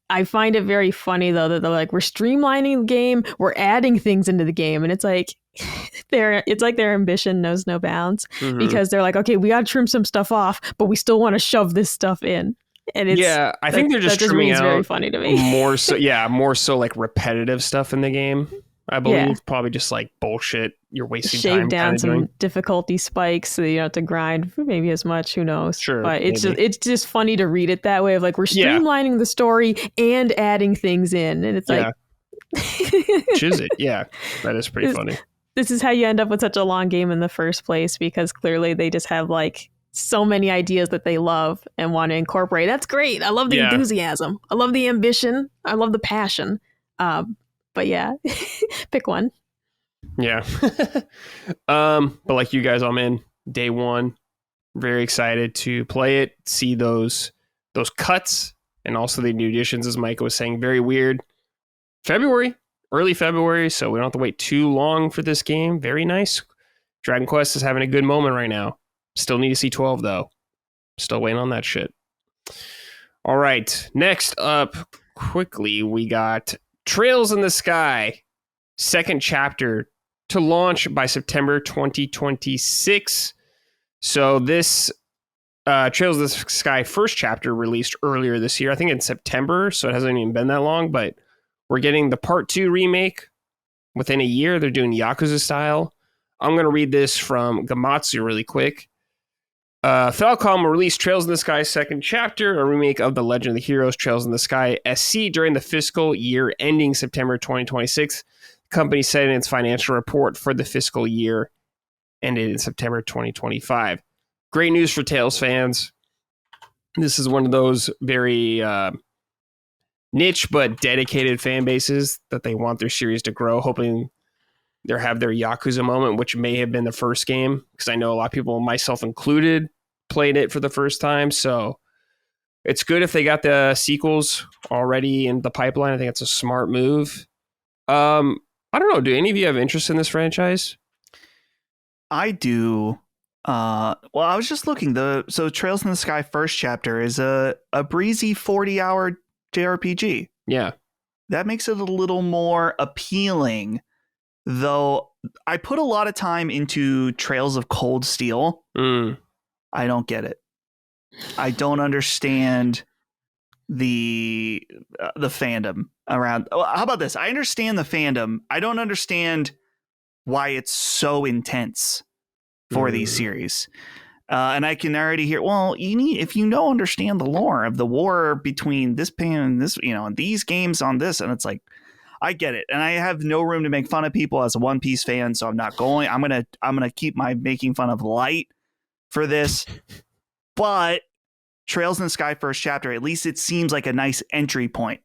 I find it very funny though that they're like, we're streamlining the game, we're adding things into the game, and it's like it's like their ambition knows no bounds because they're like, okay, we got to trim some stuff off, but we still want to shove this stuff in. And it's, yeah, I think they're just trimming out very funny to me. more so like repetitive stuff in the game. I believe probably just like bullshit. You're wasting time. Shave down some difficulty spikes so you don't have to grind maybe as much. Who knows? Sure, but it's just funny to read it that way of like we're streamlining the story and adding things in, and it's like, choose it. Yeah, that is pretty funny. This is how you end up with such a long game in the first place because clearly they just have like so many ideas that they love and want to incorporate. That's great. I love the enthusiasm. I love the ambition. I love the passion. But yeah, pick one. Yeah. But like you guys, I'm in day one. Very excited to play it, see those cuts, and also the new additions, as Micah was saying. Very weird. Early February, so we don't have to wait too long for this game. Very nice. Dragon Quest is having a good moment right now. Still need to see 12 though. Still waiting on that shit. All right. Next up, quickly, we got Trails in the Sky, second chapter to launch by September 2026. So this Trails in the Sky first chapter released earlier this year, I think in September, so it hasn't even been that long, but we're getting the Part 2 remake within a year. They're doing Yakuza style. I'm going to read this from Gamatsu really quick. Falcom will release Trails in the Sky second chapter, a remake of The Legend of the Heroes Trails in the Sky SC during the fiscal year ending September 2026. The company said in its financial report for the fiscal year ended in September 2025. Great news for Tales fans. This is one of those very niche but dedicated fan bases that they want their series to grow, hoping they'll have their Yakuza moment, which may have been the first game, because I know a lot of people, myself included, played it for the first time. So it's good if they got the sequels already in the pipeline. I think it's a smart move. I don't know. Do any of you have interest in this franchise? I do. Well, I was just looking. So Trails in the Sky first chapter is a breezy 40-hour JRPG. Yeah. That makes it a little more appealing. Though I put a lot of time into Trails of Cold Steel. I don't get it. I don't understand the fandom around. How about this? I understand the fandom. I don't understand why it's so intense for these series. And I can already hear, well, if you understand the lore of the war between this pen and this, and these games on this, and it's like, I get it, and I have no room to make fun of people as a One Piece fan, so I'm not going. I'm gonna keep my making fun of light for this. But Trails in the Sky first chapter, at least it seems like a nice entry point.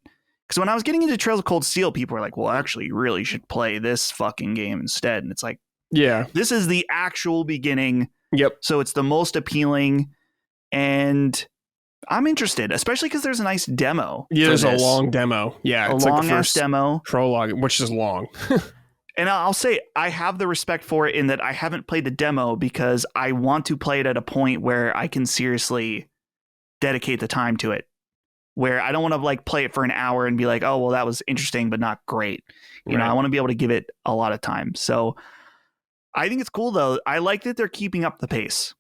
Because when I was getting into Trails of Cold Steel, people were like, "Well, actually, you really should play this fucking game instead." And it's like, yeah, this is the actual beginning. Yep. So it's the most appealing, and I'm interested, especially because there's a nice demo. Yeah, there's a long demo. Yeah, it's long like the first demo prologue, which is long. And I'll say I have the respect for it in that I haven't played the demo because I want to play it at a point where I can seriously dedicate the time to it. Where I don't want to like play it for an hour and be like, oh, well, that was interesting, but not great. You know, I want to be able to give it a lot of time. So I think it's cool, though. I like that they're keeping up the pace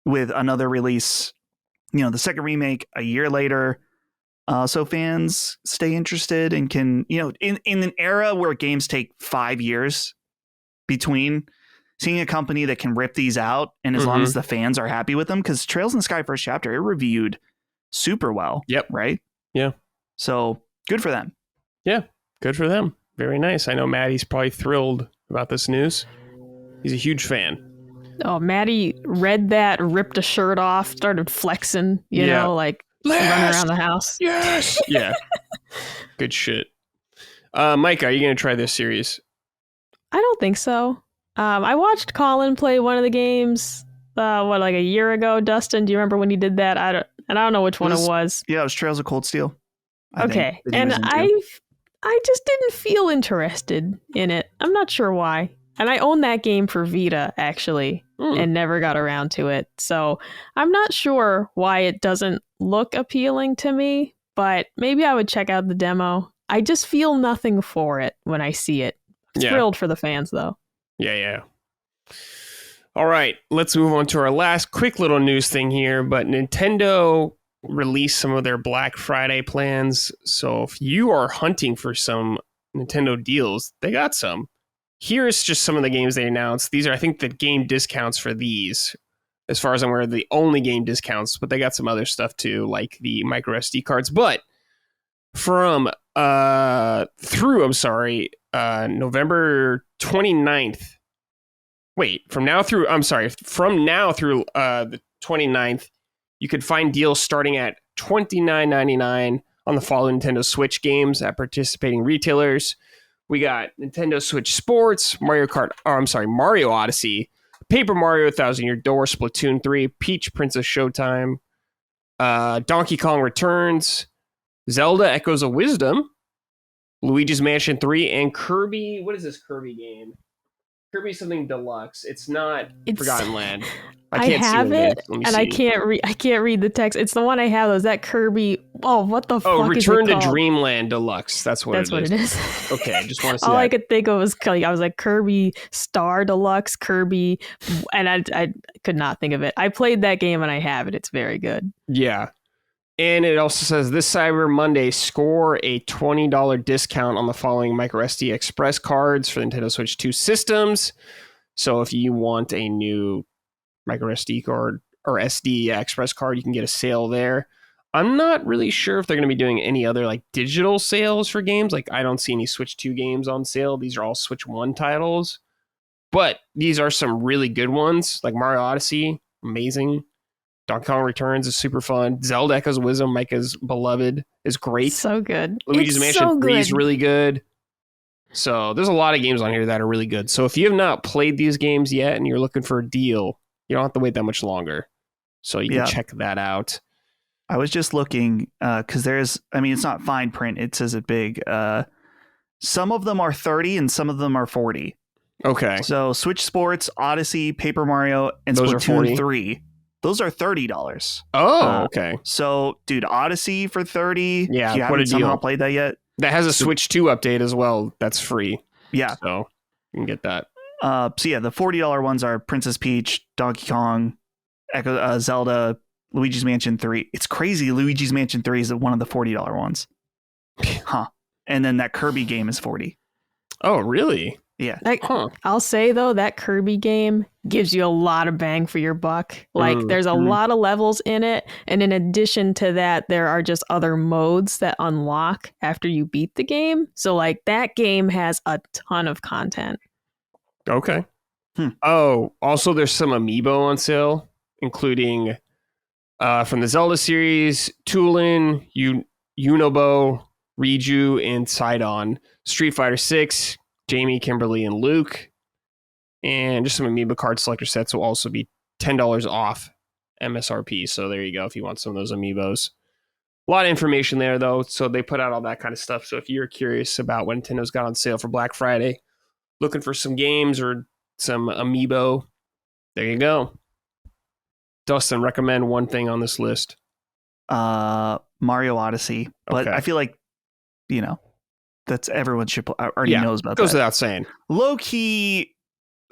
with another release. The second remake a year later, so fans stay interested and can, in an era where games take 5 years between, seeing a company that can rip these out, and as long as the fans are happy with them, because Trails in the Sky first chapter, it reviewed super well. Yep. Right? Yeah. So good for them. Yeah, good for them. Very nice. I know Maddie's probably thrilled about this news. He's a huge fan. Oh, Maddie read that, ripped a shirt off, started flexing, you know, like running around the house. Yes. Yeah. Good shit. Mike, are you going to try this series? I don't think so. I watched Colin play one of the games, like a year ago. Dustin, do you remember when he did that? I don't know which one it was. Yeah, it was Trails of Cold Steel. Okay. And I just didn't feel interested in it. I'm not sure why. And I own that game for Vita, actually, and never got around to it. So I'm not sure why it doesn't look appealing to me, but maybe I would check out the demo. I just feel nothing for it when I see it. Thrilled for the fans, though. Yeah. All right, let's move on to our last quick little news thing here. But Nintendo released some of their Black Friday plans. So if you are hunting for some Nintendo deals, they got some. Here's just some of the games they announced. These are, I think, the game discounts for these. As far as I'm aware, the only game discounts, but they got some other stuff too, like the micro SD cards. But from November 29th. Wait, from now through the 29th, you could find deals starting at $29.99 on the following Nintendo Switch games at participating retailers. We got Nintendo Switch Sports, Mario Odyssey, Paper Mario: Thousand Year Door, Splatoon 3, Peach Princess Showtime, Donkey Kong Returns, Zelda Echoes of Wisdom, Luigi's Mansion 3, and Kirby. What is this Kirby game? Kirby something deluxe. It's not Forgotten Land. I have it, and I can't read the text. It's the one I have. Is that Kirby? Oh, what the fuck is it called? Return to Dreamland Deluxe. That's what it is. Okay, I just want to see all that. I could think of was, I was like, Kirby Star Deluxe, Kirby, and I could not think of it. I played that game, and I have it. It's very good. Yeah. And it also says this Cyber Monday, score a $20 discount on the following micro SD Express cards for Nintendo Switch 2 systems. So if you want a new micro SD card or SD Express card, you can get a sale there. I'm not really sure if they're going to be doing any other like digital sales for games. Like I don't see any Switch 2 games on sale. These are all Switch 1 titles. But these are some really good ones, like Mario Odyssey, amazing. Donkey Kong Returns is super fun. Zelda Echoes of Wisdom, Micah's beloved, is great. So good. Luigi's Mansion 3 is really good. So there's a lot of games on here that are really good. So if you have not played these games yet and you're looking for a deal, you don't have to wait that much longer. So you can check that out. I was just looking because it's not fine print. It says it big. Some of them are 30 and some of them are 40. Okay. So Switch Sports, Odyssey, Paper Mario, and those Splatoon 3. Those are $30. Oh, okay. So, dude, Odyssey for $30. Yeah, if you haven't somehow played that yet. That has a Switch 2 update as well. That's free. Yeah. So you can get that. The $40 ones are Princess Peach, Donkey Kong, Zelda, Luigi's Mansion 3. It's crazy. Luigi's Mansion 3 is one of the $40 ones. Huh. And then that Kirby game is $40. Oh, really? Yeah. I'll say, though, that Kirby game gives you a lot of bang for your buck. Like, there's a lot of levels in it. And in addition to that, there are just other modes that unlock after you beat the game. So, like, that game has a ton of content. Okay. Oh, also, there's some amiibo on sale, including from the Zelda series, Tulin, Unobo, Riju, and Sidon. Street Fighter 6, Jamie, Kimberly, and Luke. And just some amiibo card selector sets will also be $10 off MSRP. So there you go if you want some of those amiibos. A lot of information there, though. So they put out all that kind of stuff. So if you're curious about what Nintendo's got on sale for Black Friday, looking for some games or some amiibo, there you go. Dustin, recommend one thing on this list. Mario Odyssey. But I feel like, that's everyone should already knows about that. Goes without saying. Low key,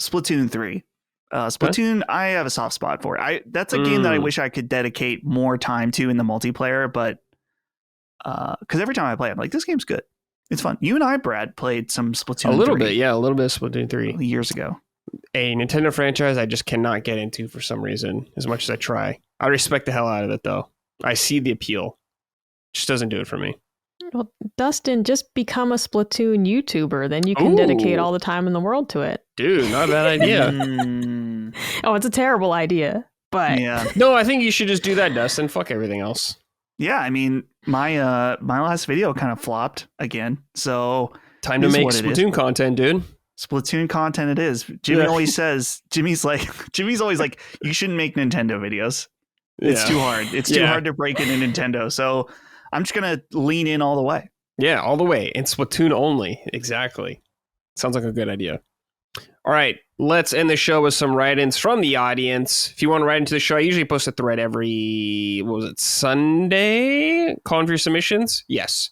Splatoon 3. Splatoon, I have a soft spot for it. That's a game that I wish I could dedicate more time to in the multiplayer, but because every time I play, I'm like, this game's good. It's fun. You and I, Brad, played some Splatoon 3. A little bit of Splatoon 3. Years ago. A Nintendo franchise I just cannot get into for some reason, as much as I try. I respect the hell out of it, though. I see the appeal. Just doesn't do it for me. Well, Dustin, just become a Splatoon YouTuber. Then you can dedicate all the time in the world to it. Dude, not a bad idea. Oh, it's a terrible idea. But no, I think you should just do that, Dustin. Fuck everything else. Yeah, I mean, my last video kind of flopped again. So time to make Splatoon content, dude. Splatoon content it is. Jimmy always says, Jimmy's always like, you shouldn't make Nintendo videos. It's too hard. It's too hard to break into Nintendo. So I'm just going to lean in all the way. Yeah, all the way. And Splatoon only. Exactly. Sounds like a good idea. All right, let's end the show with some write-ins from the audience. If you want to write into the show, I usually post a thread every, Sunday? Calling for your submissions? Yes.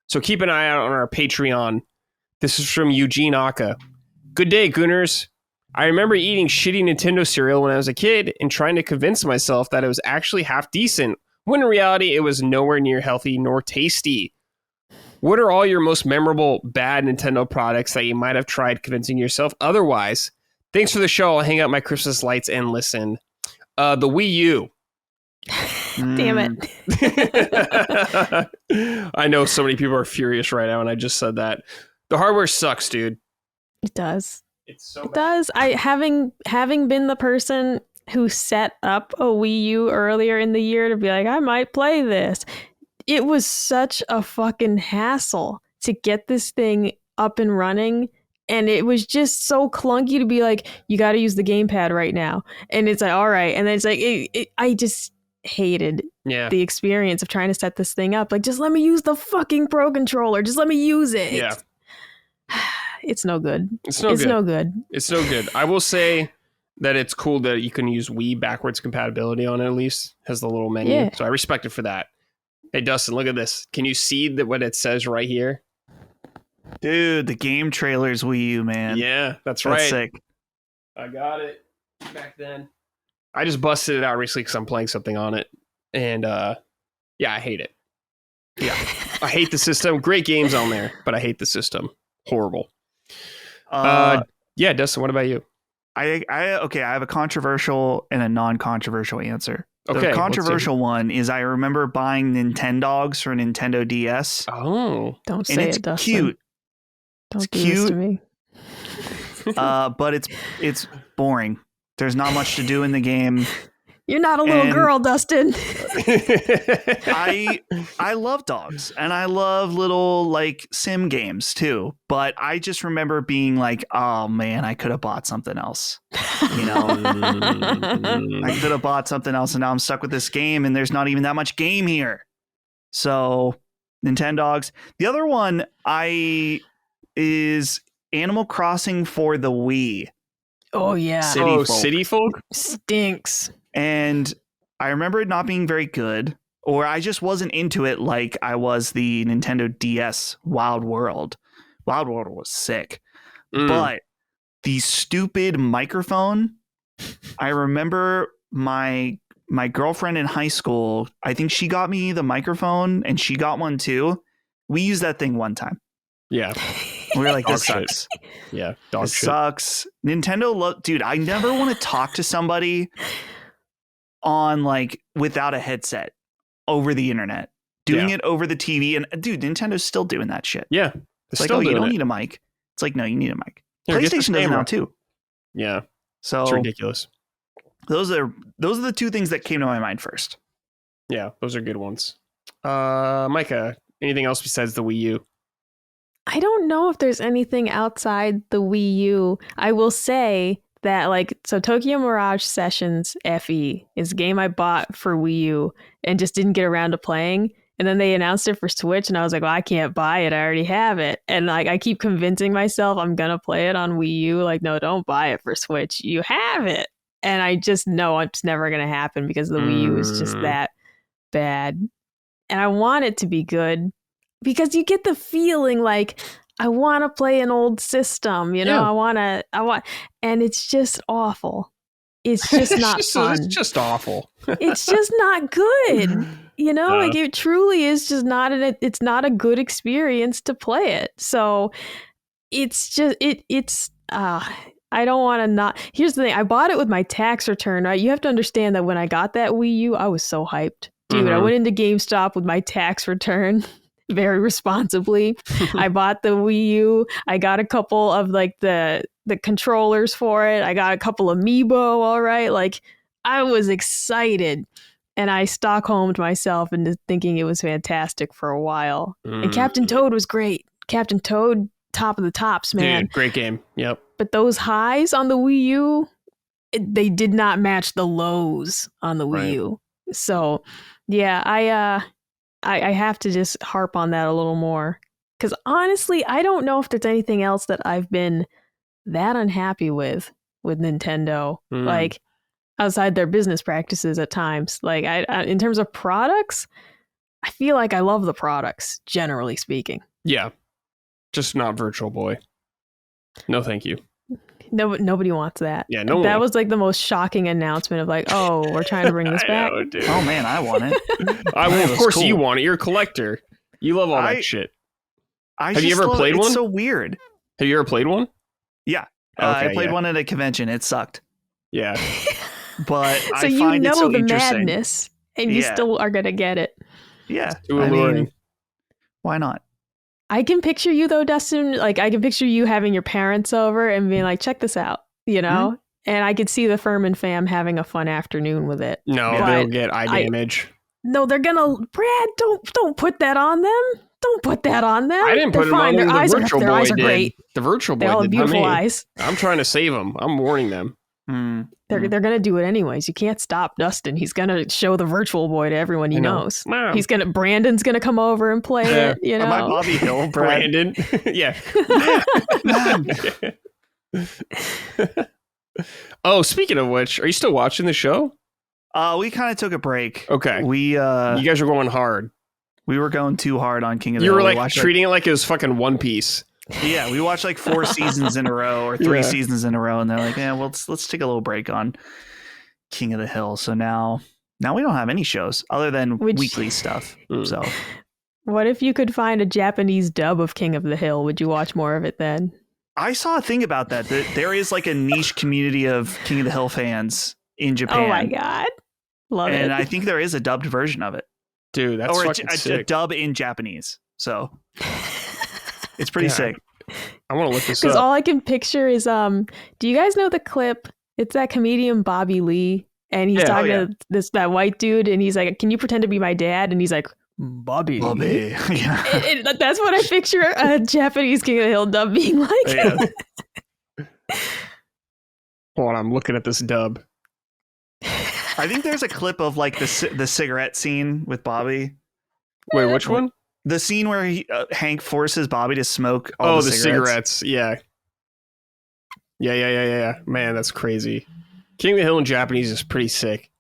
So keep an eye out on our Patreon. This is from Eugene Aka. Good day, Gooners. I remember eating shitty Nintendo cereal when I was a kid and trying to convince myself that it was actually half decent, when in reality it was nowhere near healthy nor tasty. What are all your most memorable bad Nintendo products that you might have tried convincing yourself otherwise? Thanks for the show. I'll hang out my Christmas lights and listen. The Wii U. Damn it. I know so many people are furious right now, and I just said that. The hardware sucks, dude. It does. It's so it bad. does. Having been the person who set up a Wii U earlier in the year to be like, I might play this. It was such a fucking hassle to get this thing up and running. And it was just so clunky to be like, you got to use the gamepad right now. And it's like, all right. And then it's like, I just hated the experience of trying to set this thing up. Like, just let me use the fucking Pro Controller. Just let me use it. Yeah. It's no good. It's no good. I will say that it's cool that you can use Wii backwards compatibility on it, at least. Has the little menu. Yeah. So I respect it for that. Hey, Dustin, look at this. Can you see what it says right here? Dude, the game trailer's Wii U, man. Yeah, that's right. That's sick. I got it back then. I just busted it out recently because I'm playing something on it. And yeah, I hate it. Yeah, I hate the system. Great games on there, but I hate the system. Horrible. Yeah, Dustin, what about you? I have a controversial and a non-controversial answer. Okay, the controversial one is I remember buying Nintendogs for Nintendo DS. Oh, don't say it, Dustin. Cute. Don't do this to me. But it's boring. There's not much to do in the game. You're not a little girl, Dustin. I love dogs and I love little like sim games too. But I just remember being like, oh man, I could have bought something else. You know, I could have bought something else and now I'm stuck with this game and there's not even that much game here. So Nintendogs. The other one is Animal Crossing for the Wii. Oh yeah. City Folk stinks. And I remember it not being very good, or I just wasn't into it like I was the Nintendo DS Wild World. Wild World was sick. But the stupid microphone, I remember my girlfriend in high school, I think she got me the microphone and she got one too. We used that thing one time. Yeah. We were like, this sucks. Yeah. Dog shit. Sucks. Nintendo, dude, I never want to talk to somebody on like without a headset over the internet, doing it over the TV. And dude, Nintendo's still doing that shit. Yeah. It's like, oh, you don't need a mic. It's like, no, you need a mic. Here, PlayStation does it now too. Yeah. So it's ridiculous. Those are the two things that came to my mind first. Yeah, those are good ones. Micah, anything else besides the Wii U? I don't know if there's anything outside the Wii U. I will say that Tokyo Mirage Sessions FE is a game I bought for Wii U and just didn't get around to playing. And then they announced it for Switch and I was like, well, I can't buy it. I already have it. And I keep convincing myself I'm going to play it on Wii U. Like, no, don't buy it for Switch. You have it. And I just know it's never going to happen because the Wii U is just that bad. And I want it to be good because you get the feeling like I want to play an old system, you know, and it's just awful. It's just not fun. It's just awful. It's just not good. You know, it truly is just it's not a good experience to play it. So it's just, I don't want to not. Here's the thing. I bought it with my tax return, right? You have to understand that when I got that Wii U, I was so hyped. Dude, I went into GameStop with my tax return very responsibly. I bought the Wii U. I got a couple of the controllers for it. I got a couple of Amiibo, all right? I was excited. And I Stockholmed myself into thinking it was fantastic for a while. And Captain Toad was great. Captain Toad, top of the tops, man. Dude, great game. Yep. But those highs on the Wii U, they did not match the lows on the Wii U. So, yeah, I have to just harp on that a little more Because honestly, I don't know if there's anything else that I've been that unhappy with Nintendo. Like, outside their business practices at times. Like, I in terms of products, I feel like I love the products, generally speaking. Yeah. Just not Virtual Boy. No, thank you. No, nobody wants that. Yeah, no that one. was like the most shocking announcement of like, oh, we're trying to bring this back. Know, dude. Oh man, I want it. Of course cool. You want it. You're a collector. You love all that shit. Have you ever played one? It's so weird. Have you ever played one? Yeah. I played one at a convention. It sucked. Yeah. But so I find it so the interesting. Madness, and you still are going to get it. Yeah. Too alluring. Why not? I can picture you though, Dustin. Like, I can picture you having your parents over and being like, check this out, you know? Mm-hmm. And I could see the Furman fam having a fun afternoon with it. No, they'll get eye damage. No, they're gonna. Brad, don't put that on them. Don't put that on them. I didn't put it on them. The Virtual Boy did. Great. The Virtual Boy they all have beautiful eyes. I'm trying to save them. I'm warning them. They're gonna do it anyways. You can't stop Dustin. He's gonna show the Virtual Boy to everyone he knows. Wow. Brandon's gonna come over and play it. You know, my Bobby Hill, Brandon. Yeah. Oh, speaking of which, are you still watching the show? We kind of took a break. Okay. You guys are going hard. We were going too hard on King of the Hill. You were like treating it like it was fucking One Piece. Yeah, we watched like 4 seasons in a row or 3 seasons in a row, and they're like, "Yeah, well, let's take a little break on King of the Hill." So now we don't have any shows other than weekly stuff. So, what if you could find a Japanese dub of King of the Hill? Would you watch more of it then? I saw a thing about that there is like a niche community of King of the Hill fans in Japan. Oh my god, love it! And I think there is a dubbed version of it, dude. That's fucking sick. A dub in Japanese. So. It's pretty sick. I want to look this up. Because all I can picture is, do you guys know the clip? It's that comedian Bobby Lee, and he's talking to that white dude, and he's like, "Can you pretend to be my dad?" And he's like, Bobby. Yeah. That's what I picture a Japanese King of the Hill dub being like. Yeah. Hold on, I'm looking at this dub. I think there's a clip of like the cigarette scene with Bobby. Wait, which one? The scene where Hank forces Bobby to smoke the cigarettes. Yeah. Man, that's crazy. King of the Hill in Japanese is pretty sick.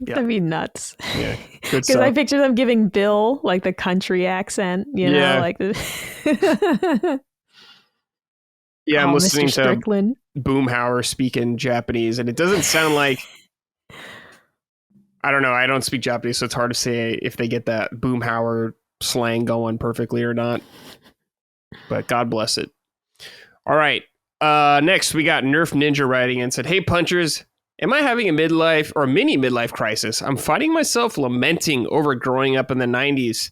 Yeah. That'd be nuts. Yeah. Because I picture them giving Bill like the country accent, you know, like the Yeah, I'm listening to Boomhauer speaking Japanese, and it doesn't sound like I don't know, I don't speak Japanese, so it's hard to say if they get that Boomhauer slang going perfectly or not, but God bless it. All right, next we got Nerf Ninja writing and said, "Hey punchers, am I having a midlife or a mini midlife crisis? I'm finding myself lamenting over growing up in the 90s.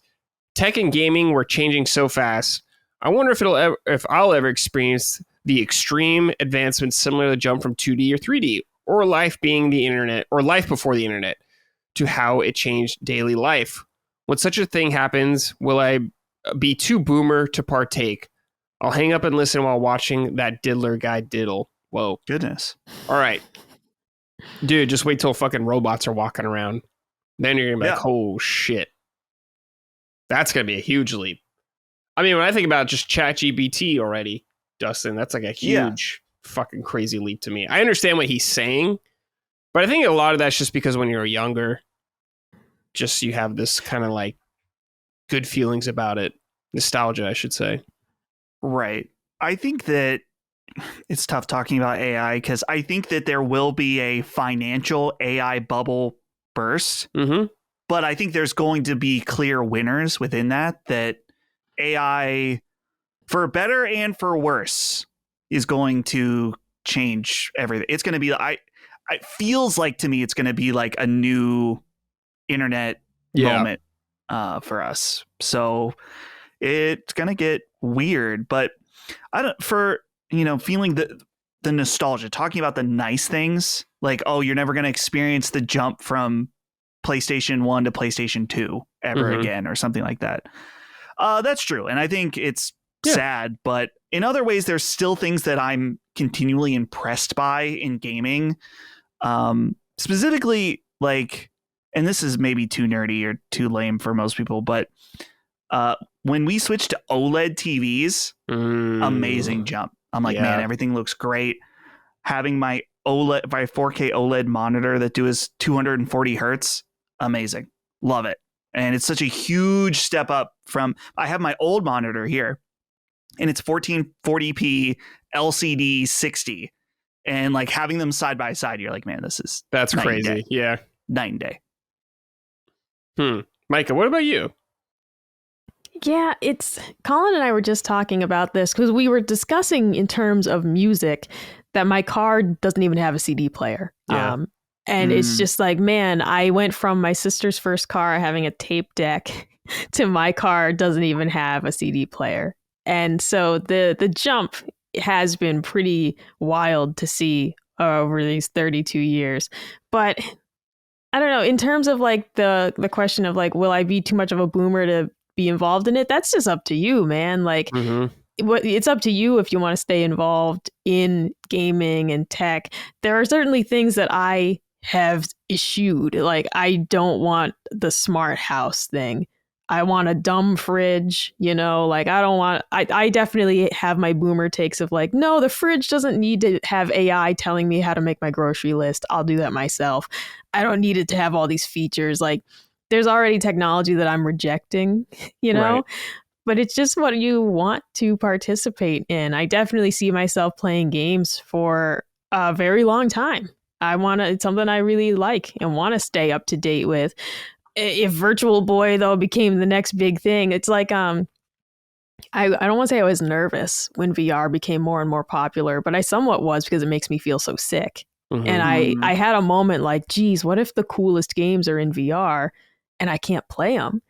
Tech and gaming were changing so fast. I wonder if I'll ever experience the extreme advancements similar to the jump from 2D or 3D, or life being the internet, or life before the internet, to how it changed daily life. When such a thing happens, will I be too boomer to partake? I'll hang up and listen while watching that diddler guy diddle." Whoa. Goodness. All right. Dude, just wait till fucking robots are walking around. Then you're going to be like, oh, shit. That's going to be a huge leap. I mean, when I think about just ChatGPT already, Dustin, that's like a huge fucking crazy leap to me. I understand what he's saying, but I think a lot of that's just because when you're younger, just you have this kind of like good feelings about it. Nostalgia, I should say. Right. I think that it's tough talking about AI because I think that there will be a financial AI bubble burst. Mm-hmm. But I think there's going to be clear winners within that AI, for better and for worse, is going to change everything. It's going to be, it feels like to me, it's going to be like a new internet moment for us. So it's going to get weird, but feeling the nostalgia, talking about the nice things, like, oh, you're never going to experience the jump from PlayStation 1 to PlayStation 2 ever again, or something like that. That's true. And I think it's sad, but in other ways, there's still things that I'm continually impressed by in gaming. Specifically, like, and this is maybe too nerdy or too lame for most people, but When we switched to OLED TVs, amazing jump. I'm like, man, everything looks great. Having my 4K OLED monitor that does 240 hertz, amazing. Love it. And it's such a huge step up from, I have my old monitor here and it's 1440p LCD 60. And like having them side by side, you're like, man, that's crazy. Yeah. Night and day. Micah, what about you? Yeah, Colin and I were just talking about this because we were discussing in terms of music that my car doesn't even have a CD player. Yeah. And it's just like, man, I went from my sister's first car having a tape deck to my car doesn't even have a CD player. And so the jump has been pretty wild to see over these 32 years. But I don't know, in terms of like the question of like, will I be too much of a boomer to be involved in it? That's just up to you, man. Like, it's up to you if you want to stay involved in gaming and tech. There are certainly things that I have eschewed. Like, I don't want the smart house thing. I want a dumb fridge, like I definitely have my boomer takes of like, no, the fridge doesn't need to have AI telling me how to make my grocery list. I'll do that myself. I don't need it to have all these features. Like, there's already technology that I'm rejecting, Right. but it's just what you want to participate in. I definitely see myself playing games for a very long time. It's something I really like and want to stay up to date with. If Virtual Boy, though, became the next big thing, it's like, I don't want to say I was nervous when VR became more and more popular, but I somewhat was because it makes me feel so sick. And I had a moment like, geez, what if the coolest games are in VR and I can't play them?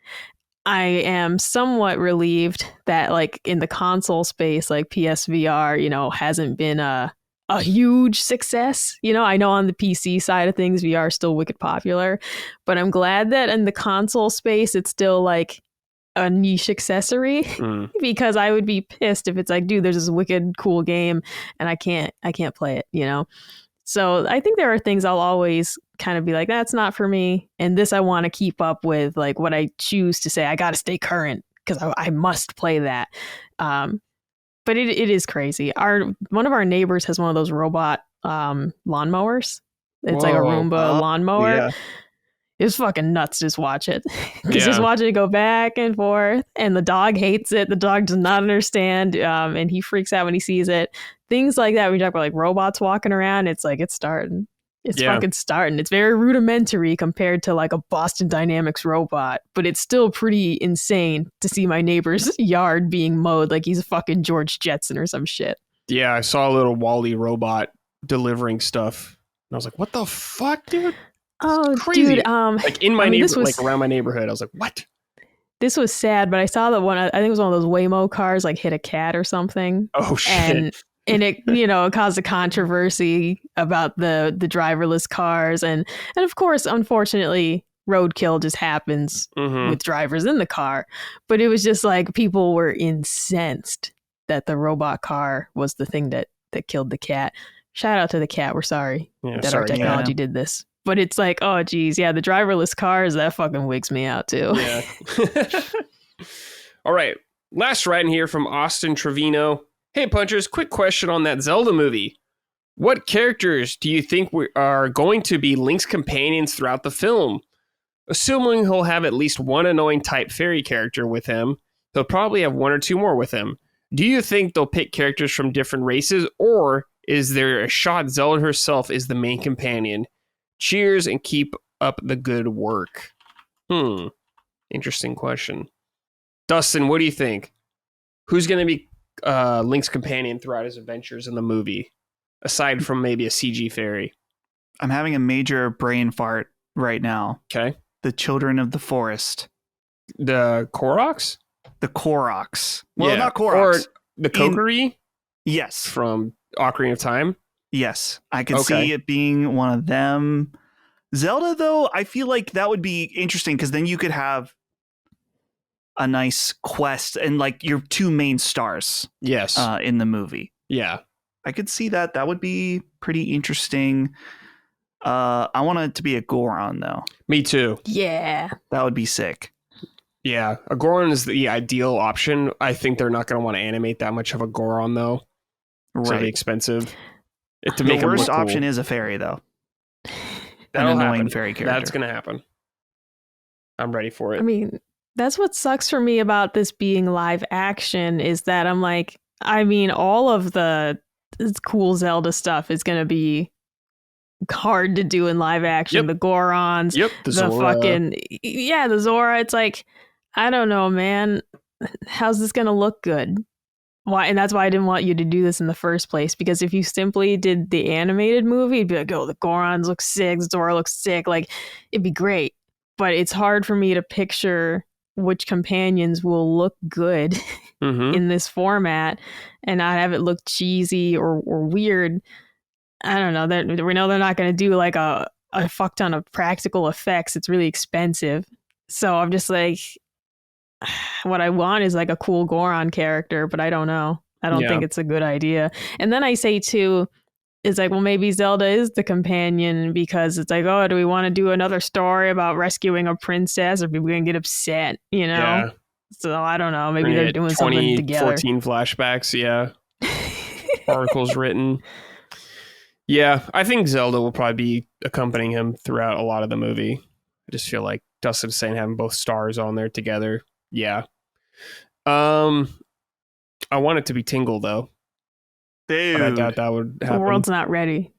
I am somewhat relieved that like in the console space, like PSVR, hasn't been a huge success. I know on the PC side of things, VR is still wicked popular, but I'm glad that in the console space, it's still like a niche accessory because I would be pissed if it's like, dude, there's this wicked cool game and I can't play it, So I think there are things I'll always kind of be like, that's not for me. And this I want to keep up with, like what I choose to say, I got to stay current because I must play that. But it is crazy. One of our neighbors has one of those robot lawnmowers. It's like a Roomba lawnmower. Yeah. It's fucking nuts. Just watch it. Just watch it go back and forth. And the dog hates it. The dog does not understand. And he freaks out when he sees it. Things like that. We talk about like robots walking around. It's like, it's starting. It's fucking starting. It's very rudimentary compared to like a Boston Dynamics robot, but it's still pretty insane to see my neighbor's yard being mowed like he's a fucking George Jetson or some shit. Yeah, I saw a little Wall-E robot delivering stuff. And I was like, what the fuck, dude? Oh, crazy. Dude. Like in my neighborhood, like around my neighborhood. I was like, what? This was sad, but I saw that one, I think it was one of those Waymo cars, like hit a cat or something. Oh, shit. And it, it caused a controversy about the driverless cars. And of course, unfortunately, roadkill just happens with drivers in the car. But it was just like people were incensed that the robot car was the thing that killed the cat. Shout out to the cat. We're sorry that our technology did this. But it's like, oh, geez. Yeah, the driverless cars, that fucking wigs me out, too. Yeah. All right. Last write in here from Austin Trevino. Hey, Punchers, quick question on that Zelda movie. What characters do you think are going to be Link's companions throughout the film? Assuming he'll have at least one annoying type fairy character with him, he'll probably have one or two more with him. Do you think they'll pick characters from different races, or is there a shot Zelda herself is the main companion? Cheers and keep up the good work. Interesting question. Dustin, what do you think? Who's going to be Link's companion throughout his adventures in the movie, aside from maybe a CG fairy? I'm having a major brain fart right now. Okay. The Children of the Forest. The Koroks? The Koroks. Well, not Koroks. Or the Kokiri? Yes. From Ocarina of Time? Yes. I could see it being one of them. Zelda, though, I feel like that would be interesting because then you could have a nice quest and like your two main stars. Yes. In the movie. Yeah. I could see that. That would be pretty interesting. I want it to be a Goron, though. Me too. Yeah. That would be sick. Yeah, a Goron is the ideal option. I think they're not going to want to animate that much of a Goron, though. It's going to be expensive. The worst option is a fairy, though. That'll an annoying happen. Fairy character. That's going to happen. I'm ready for it. I mean, that's what sucks for me about this being live action is that I'm like, I mean, all of the cool Zelda stuff is going to be hard to do in live action. Yep. The Gorons, the Zora. The Zora. It's like, I don't know, man. How's this going to look good? Why? And that's why I didn't want you to do this in the first place, because if you simply did the animated movie, it'd be like, oh, the Gorons look sick, Zora looks sick. Like, it'd be great. But it's hard for me to picture which companions will look good in this format and not have it look cheesy or weird. I don't know. We know they're not going to do like a fuck ton of practical effects. It's really expensive. So I'm just like, what I want is like a cool Goron character, but I don't know. I don't think it's a good idea. And then I say too, it's like, well, maybe Zelda is the companion because it's like, oh, do we want to do another story about rescuing a princess? Or people going to get upset, you know? Yeah. So I don't know. Maybe they're doing something together. 14 flashbacks, yeah. Articles written. Yeah, I think Zelda will probably be accompanying him throughout a lot of the movie. I just feel like Dustin's saying having both stars on there together. Yeah. I want it to be Tingle, though. Dude. But I doubt that would happen. The world's not ready.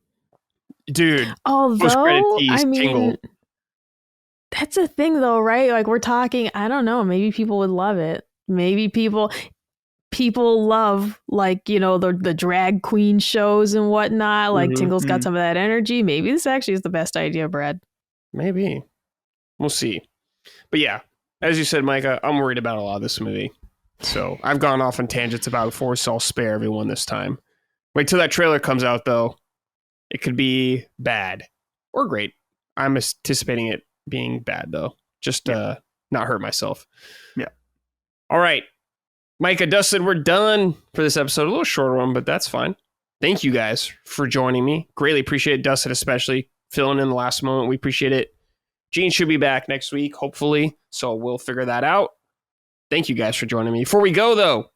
Dude. Although, I mean, Tingle. That's a thing, though, right? Like, we're talking, I don't know, maybe people would love it. Maybe people love, like, you know, the drag queen shows and whatnot. Like, Tingle's got some of that energy. Maybe this actually is the best idea, Brad. Maybe. We'll see. But yeah, as you said, Micah, I'm worried about a lot of this movie. So I've gone off on tangents about it before, so I'll spare everyone this time. Wait till that trailer comes out, though. It could be bad or great. I'm anticipating it being bad, though. Just not hurt myself. Yeah. All right. Micah, Dustin, we're done for this episode. A little shorter one, but that's fine. Thank you guys for joining me. Greatly appreciate it. Dustin, especially filling in the last moment. We appreciate it. Gene should be back next week, hopefully. So we'll figure that out. Thank you guys for joining me. Before we go, though,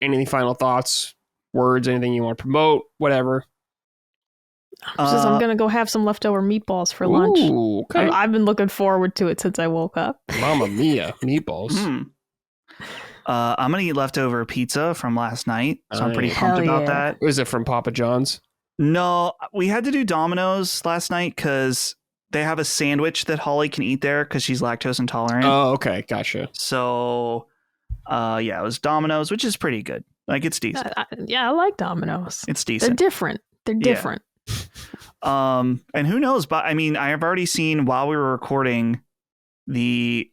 any final thoughts, words, anything you want to promote, whatever? I'm going to go have some leftover meatballs for lunch. Okay. I've been looking forward to it since I woke up. Mamma mia, meatballs. I'm going to eat leftover pizza from last night, so I'm pretty pumped about that. Is it from Papa John's? No, we had to do Domino's last night because they have a sandwich that Holly can eat there because she's lactose intolerant. Oh, okay. Gotcha. So, it was Domino's, which is pretty good. Like, it's decent. I like Domino's. It's decent. They're different. And who knows? But I mean, I have already seen while we were recording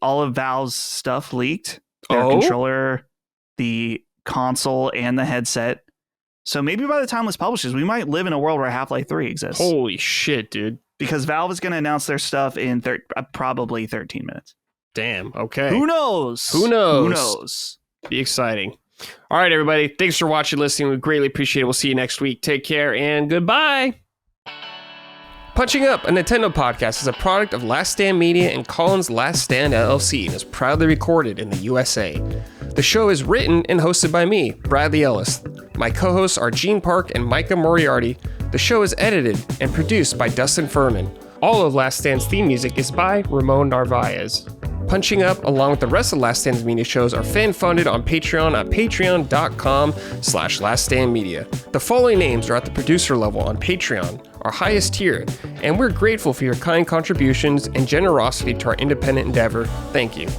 all of Valve's stuff leaked. Their controller, the console, and the headset. So maybe by the time this publishes, we might live in a world where Half-Life 3 exists. Holy shit, dude. Because Valve is going to announce their stuff in probably 13 minutes. Damn, okay. Who knows? Be exciting. All right, everybody. Thanks for watching, listening. We greatly appreciate it. We'll see you next week. Take care and goodbye. Punching Up, a Nintendo podcast, is a product of Last Stand Media and Collins Last Stand LLC and is proudly recorded in the USA. The show is written and hosted by me, Bradley Ellis. My co-hosts are Gene Park and Micah Moriarty. The show is edited and produced by Dustin Furman. All of Last Stand's theme music is by Ramon Narvaez. Punching Up, along with the rest of Last Stand's media shows, are fan-funded on Patreon at patreon.com/laststandmedia. The following names are at the producer level on Patreon, our highest tier, and we're grateful for your kind contributions and generosity to our independent endeavor. Thank you.